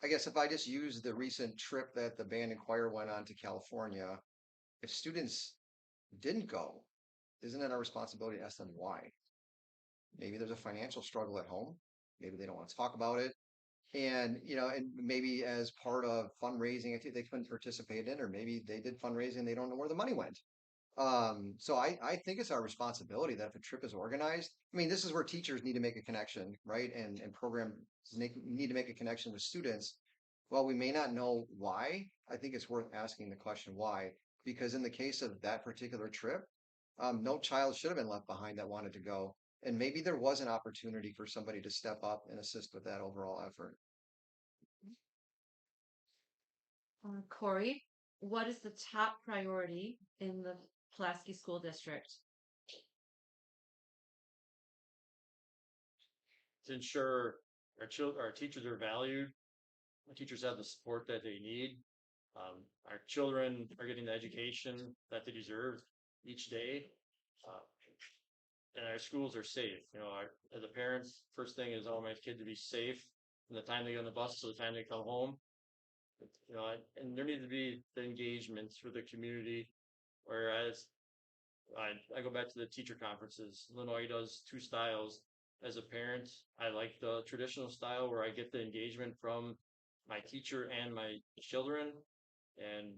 I guess if I just use the recent trip that the band and choir went on to California, if students didn't go, isn't it our responsibility to ask them why? Maybe there's a financial struggle at home. Maybe they don't want to talk about it. And, and maybe as part of fundraising, I think they couldn't participate in, or maybe they did fundraising, they don't know where the money went. So I think it's our responsibility that if a trip is organized, I mean, this is where teachers need to make a connection, right? And programs need to make a connection with students. Well, we may not know why. I think it's worth asking the question why, because in the case of that particular trip, no child should have been left behind that wanted to go. And maybe there was an opportunity for somebody to step up and assist with that overall effort. Corey, what is the top priority in the Pulaski School District? To ensure our teachers are valued, our teachers have the support that they need. Our children are getting the education that they deserve each day. Uh, and our schools are safe. As a parents, first thing is I want my kid to be safe from the time they get on the bus to the time they come home. And there needs to be the engagements for the community. Whereas I go back to the teacher conferences. Illinois does two styles. As a parent, I like the traditional style where I get the engagement from my teacher and my children. And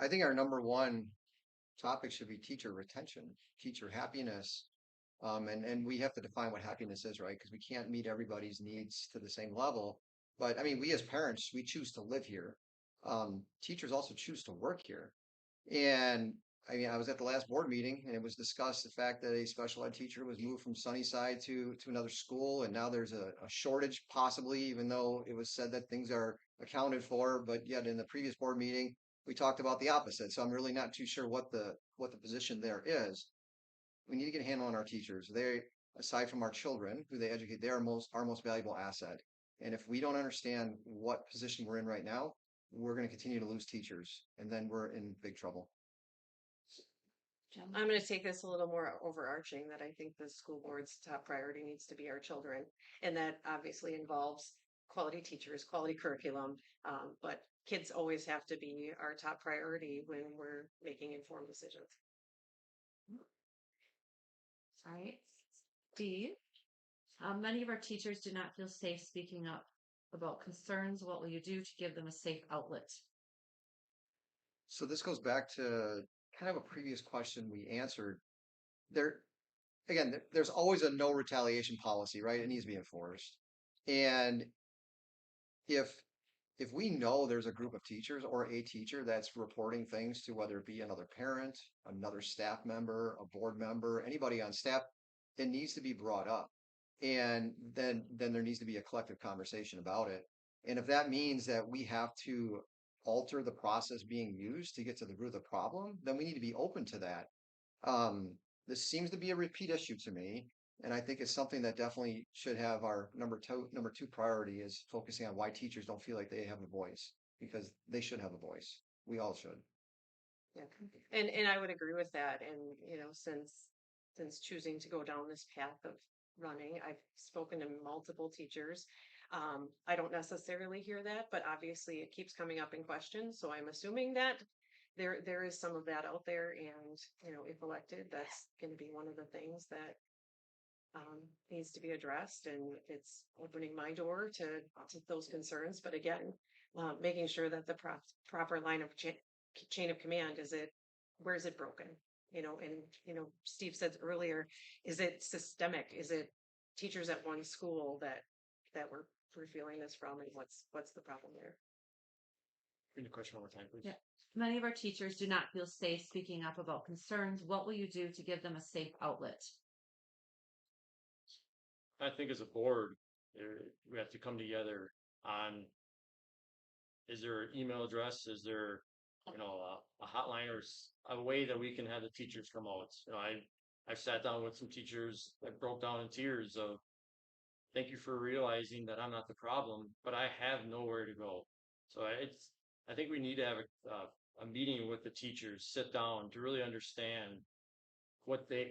I think our number one topic should be teacher retention, teacher happiness. And we have to define what happiness is, right? Because we can't meet everybody's needs to the same level. But I mean, we as parents, we choose to live here. Teachers also choose to work here. And I mean, I was at the last board meeting and it was discussed the fact that a special ed teacher was moved from Sunnyside to another school. And now there's a shortage possibly, even though it was said that things are accounted for. But yet in the previous board meeting, we talked about the opposite. So I'm really not too sure what the position there is. We need to get a handle on our teachers. They, aside from our children, who they educate, they are our most valuable asset. And if we don't understand what position we're in right now, we're going to continue to lose teachers, and then we're in big trouble. I'm going to take this a little more overarching that I think the school board's top priority needs to be our children. And that obviously involves quality teachers, quality curriculum. But kids always have to be our top priority when we're making informed decisions. All right. Steve, many of our teachers do not feel safe speaking up about concerns. What will you do to give them a safe outlet? So this goes back to kind of a previous question we answered. There, again, there's always a no retaliation policy, right? It needs to be enforced. And if if we know there's a group of teachers or a teacher that's reporting things to whether it be another parent, another staff member, a board member, anybody on staff, it needs to be brought up. And then there needs to be a collective conversation about it. And if that means that we have to alter the process being used to get to the root of the problem, then we need to be open to that. Um, this seems to be a repeat issue to me, and I think it's something that definitely should have our number two priority is focusing on why teachers don't feel like they have a voice because they should have a voice. We all should. Yeah. And I would agree with that. And since choosing to go down this path of running, I've spoken to multiple teachers. I don't necessarily hear that, but obviously it keeps coming up in questions. So I'm assuming that there is some of that out there, and if elected, that's going to be one of the things that needs to be addressed. And it's opening my door to those concerns. But again, making sure that the proper line of chain of command where is it broken? And Steve said earlier, is it systemic? Is it teachers at one school that we're feeling this from, and what's the problem there? read the question one more time, please. Yeah. Many of our teachers do not feel safe speaking up about concerns. What will you do to give them a safe outlet? I think as a board, we have to come together on, is there an email address? Is there, a hotline or a way that we can have the teachers come out? I've sat down with some teachers that broke down in tears of, thank you for realizing that I'm not the problem, but I have nowhere to go. So I think we need to have a meeting with the teachers, sit down to really understand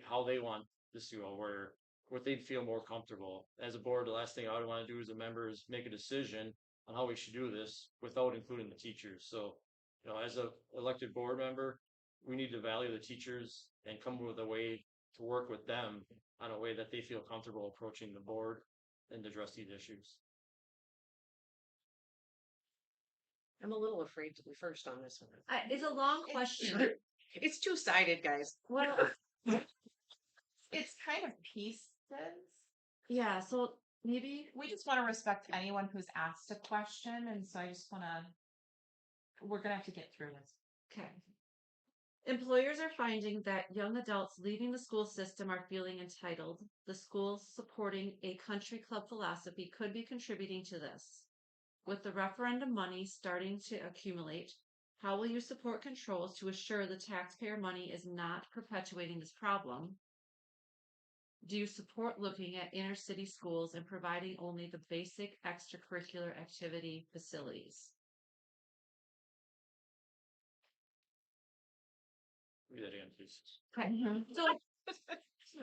how they want this to go, where where they'd feel more comfortable. As a board, the last thing I would want to do as a member is make a decision on how we should do this without including the teachers. So, as a elected board member, we need to value the teachers and come up with a way to work with them on a way that they feel comfortable approaching the board and address these issues. I'm a little afraid to be first on this one. It's a long question. It's two-sided, guys. What? It's kind of pieces. Yeah. So maybe We just want to respect anyone who's asked a question, and so I just want to. We're gonna have to get through this. okay. Employers are finding that young adults leaving the school system are feeling entitled. The schools supporting a country club philosophy could be contributing to this. With the referendum money starting to accumulate, how will you support controls to assure the taxpayer money is not perpetuating this problem? Do you support looking at inner city schools and providing only the basic extracurricular activity facilities? Read that again, please. Okay. So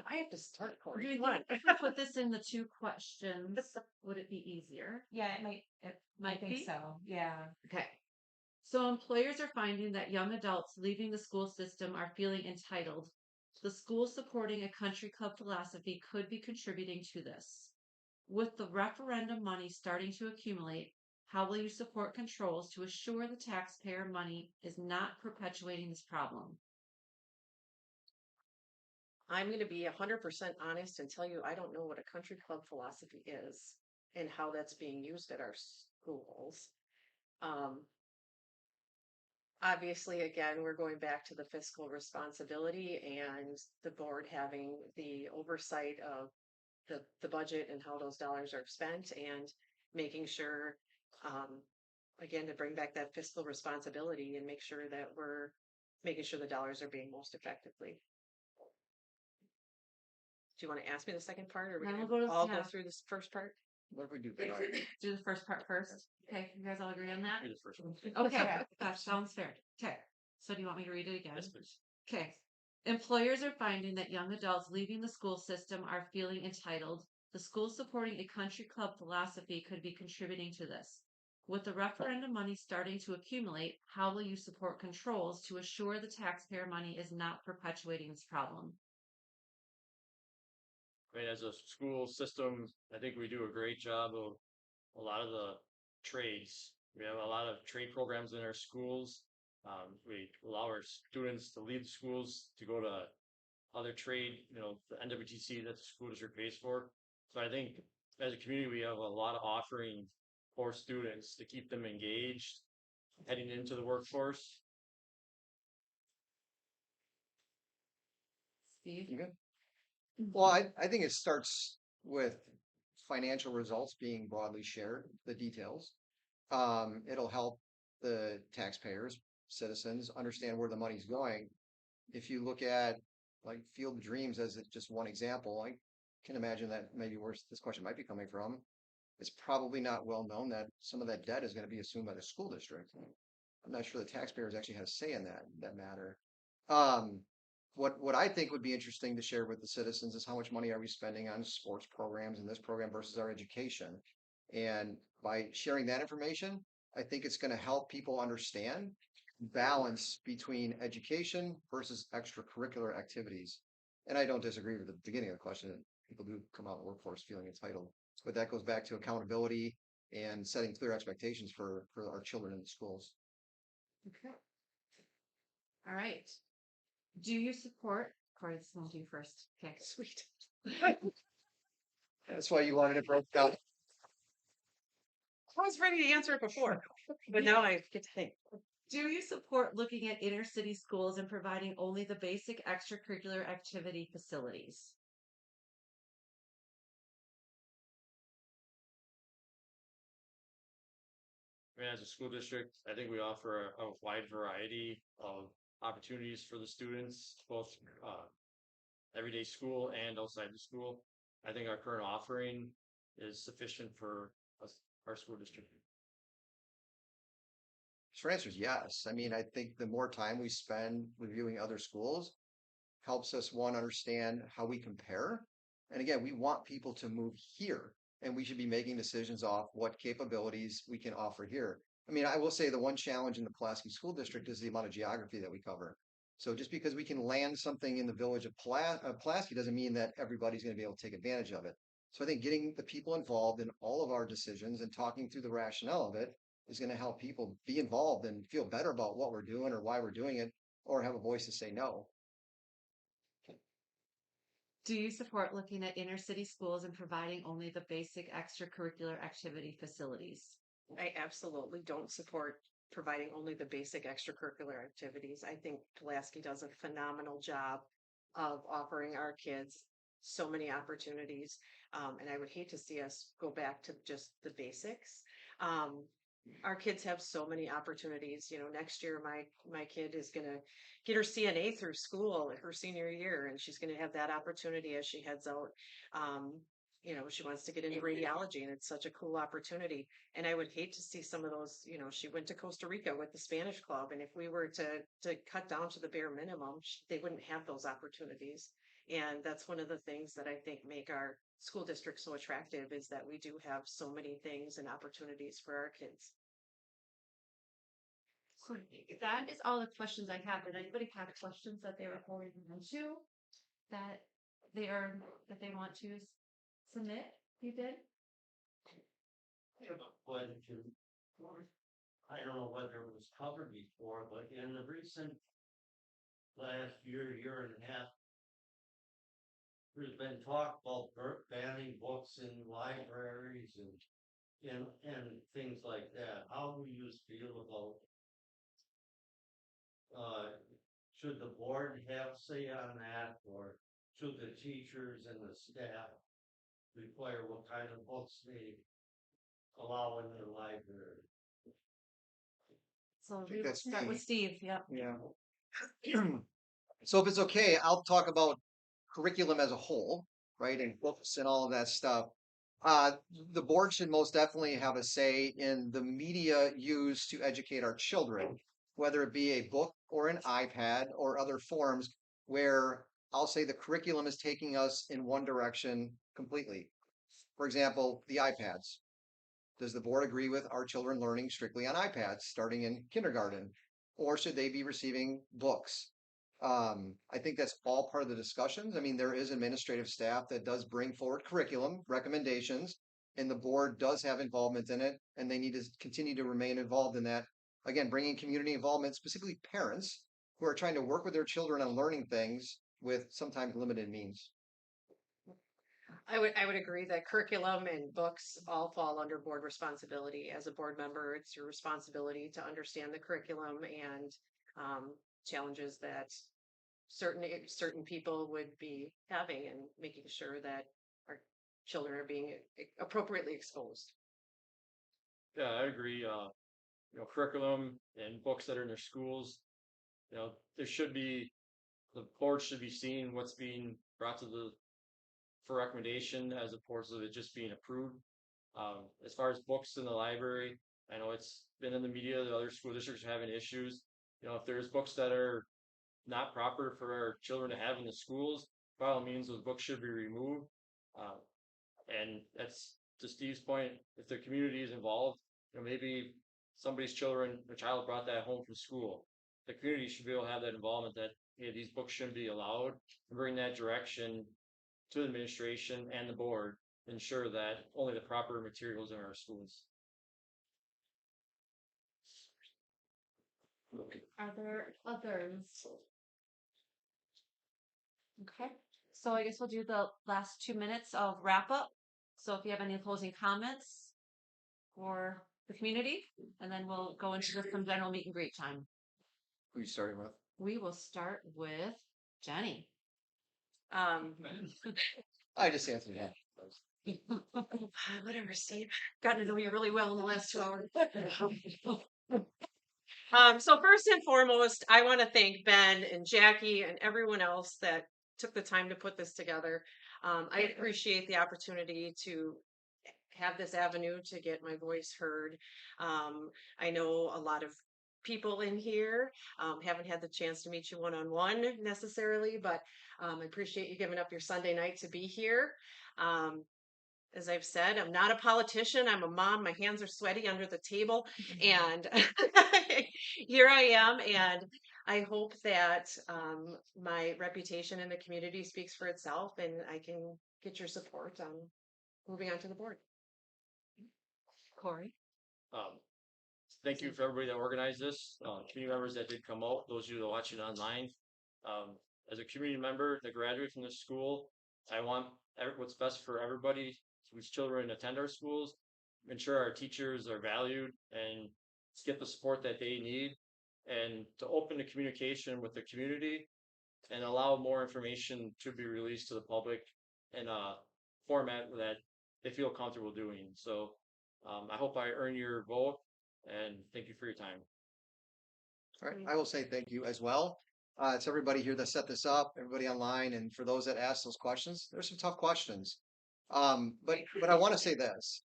I have to start, do Corey. you Come on. think if we put this in the two questions, would it be easier? Yeah, it might. I Might think be? so. Yeah. Okay. So employers are finding that young adults leaving the school system are feeling entitled. The school supporting a country club philosophy could be contributing to this. With the referendum money starting to accumulate, how will you support controls to assure the taxpayer money is not perpetuating this problem? I'm going to be 100% honest and tell you I don't know what a country club philosophy is and how that's being used at our schools. Obviously, again, we're going back to the fiscal responsibility and the board having the oversight of the budget and how those dollars are spent and making sure, again, to bring back that fiscal responsibility and make sure that we're making sure the dollars are being most effectively. Do you want to ask me the second part, or we Then can we'll go to- all yeah. go through this first part? What if we do? Do the first part first. Okay, you guys all agree on that? Read the first one. Okay, that sounds fair. Okay, so do you want me to read it again? Yes, please. Okay. Employers are finding that young adults leaving the school system are feeling entitled. The school supporting a country club philosophy could be contributing to this. With the referendum money starting to accumulate, how will you support controls to assure the taxpayer money is not perpetuating this problem? I mean, as a school system, I think we do a great job of a lot of the trades. We have a lot of trade programs in our schools. We allow our students to leave the schools to go to other trade, the NWTC that the school district pays for. So I think as a community, we have a lot of offering for students to keep them engaged heading into the workforce. Steve? You good? Well, I think it starts with financial results being broadly shared, the details. It'll help the taxpayers, citizens understand where the money's going. If you look at like Field of Dreams as just one example, I can imagine that maybe where this question might be coming from. It's probably not well known that some of that debt is going to be assumed by the school district. I'm not sure the taxpayers actually have a say in that matter. Um, what I think would be interesting to share with the citizens is how much money are we spending on sports programs in this program versus our education. And by sharing that information, I think it's going to help people understand balance between education versus extracurricular activities. And I don't disagree with the beginning of the question that people do come out in the workforce feeling entitled, but that goes back to accountability and setting clear expectations for our children in the schools. Okay. All right. Do you support? Corey, this one to you first. Okay. Sweet. That's why you wanted it broke down. I was ready to answer it before, but now I get to think. Do you support looking at inner city schools and providing only the basic extracurricular activity facilities? I mean, as a school district, I think we offer a wide variety of opportunities for the students, both everyday school and outside the school. I think our current offering is sufficient for us, our school district. Short answer is yes. I mean, I think the more time we spend reviewing other schools helps us, one, understand how we compare And again, we want people to move here, and we should be making decisions off what capabilities we can offer here. I mean, I will say the one challenge in the Pulaski School District is the amount of geography that we cover. So just because we can land something in the village of Pulaski doesn't mean that everybody's going to be able to take advantage of it. So I think getting the people involved in all of our decisions and talking through the rationale of it is going to help people be involved and feel better about what we're doing or why we're doing it, or have a voice to say no. Do you support looking at inner city schools and providing only the basic extracurricular activity facilities? I absolutely don't support providing only the basic extracurricular activities. I think Pulaski does a phenomenal job of offering our kids so many opportunities. And I would hate to see us go back to just the basics. Um, our kids have so many opportunities. You know, next year my kid is gonna get her CNA through school her senior year, and she's gonna have that opportunity as she heads out. Um, you know, she wants to get into radiology, and it's such a cool opportunity. And I would hate to see some of those. You know, she went to Costa Rica with the Spanish club, and if we were to cut down to the bare minimum, they wouldn't have those opportunities. And that's one of the things that I think make our school district so attractive is that we do have so many things and opportunities for our kids. So that is all the questions I have. Did anybody have questions that they were holding on to that that they want to submit? You did? I have a question. I don't know whether it was covered before, but in the recent last year and a half, there's been talk about banning books in libraries and things like that. How do you feel about should the board have say on that, or should the teachers and the staff require what kind of books they allow in their library? So think we will that's start with me. Steve. Yep. Yeah. So if it's okay, I'll talk about curriculum as a whole, right, and books and all of that stuff. The board should most definitely have a say in the media used to educate our children, whether it be a book or an iPad or other forms where I'll say the curriculum is taking us in one direction completely. For example, the iPads. Does the board agree with our children learning strictly on iPads starting in kindergarten? Or should they be receiving books? I think that's all part of the discussions. I mean, there is administrative staff that does bring forward curriculum recommendations, and the board does have involvement in it, and they need to continue to remain involved in that. Again, bringing community involvement, specifically parents who are trying to work with their children on learning things with sometimes limited means. I would agree that curriculum and books all fall under board responsibility. As a board member, it's your responsibility to understand the curriculum and challenges that certain people would be having, and making sure that our children are being appropriately exposed. Yeah, I agree. Curriculum and books that are in their schools, there should be the board should be seeing what's being brought to the for recommendation as opposed to it just being approved. As far as books in the library, I know it's been in the media that other school districts are having issues. If there's books that are not proper for our children to have in the schools, by all means, those books should be removed. Um, and that's to Steve's point. If the community is involved, maybe somebody's child brought that home from school. The community should be able to have that involvement that hey, these books shouldn't be allowed, and bring that direction to the administration and the board, ensure that only the proper materials are in our schools. Are there others? Okay. So I guess we'll do the last 2 minutes of wrap up. So if you have any closing comments for the community, and then we'll go into some general meet and greet time. Who are you starting with? We will start with Jenny. I just answered that. Whatever, Steve. Gotten to know you really well in the last 2 hours. So first and foremost, I want to thank Ben and Jackie and everyone else that took the time to put this together. I appreciate the opportunity to have this avenue to get my voice heard. I know a lot of people in here. Haven't had the chance to meet you one-on-one necessarily, but I appreciate you giving up your Sunday night to be here. Um, as I've said, I'm not a politician. I'm a mom. My hands are sweaty under the table. And here I am. And I hope that my reputation in the community speaks for itself and I can get your support on moving on to the board. Corey. Um, thank you for everybody that organized this, community members that did come out, those of you that are watching online. As a community member that graduated from this school, I want what's best for everybody whose children attend our schools, ensure our teachers are valued and get the support that they need, and to open the communication with the community and allow more information to be released to the public in a format that they feel comfortable doing. So I hope I earn your vote and thank you for your time. All right, I will say thank you as well. It's everybody here that set this up, everybody online, and for those that asked those questions, there's some tough questions. But I want to say this: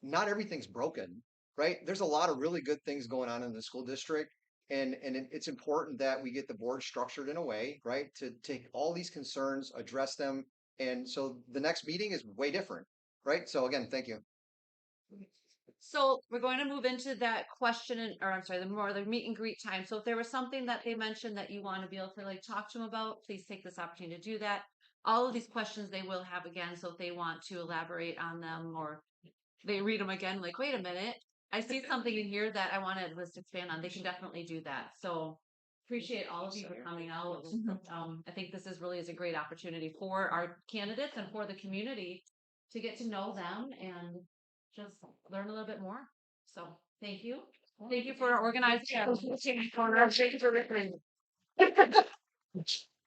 not everything's broken, right? There's a lot of really good things going on in the school district, and it's important that we get the board structured in a way, right, to take all these concerns, address them, and so the next meeting is way different, right? So again, thank you. So we're going to move into that question or I'm sorry, the meet and greet time. So if there was something that they mentioned that you want to be able to like talk to them about, please take this opportunity to do that. All of these questions they will have again. So if they want to elaborate on them or they read them again, like, wait a minute, I see something in here that I want to just expand on. They can definitely do that. So appreciate all of you for coming out. I think this is a great opportunity for our candidates and for the community to get to know them and just learn a little bit more. So thank you. Thank you for organizing. Thank you for listening.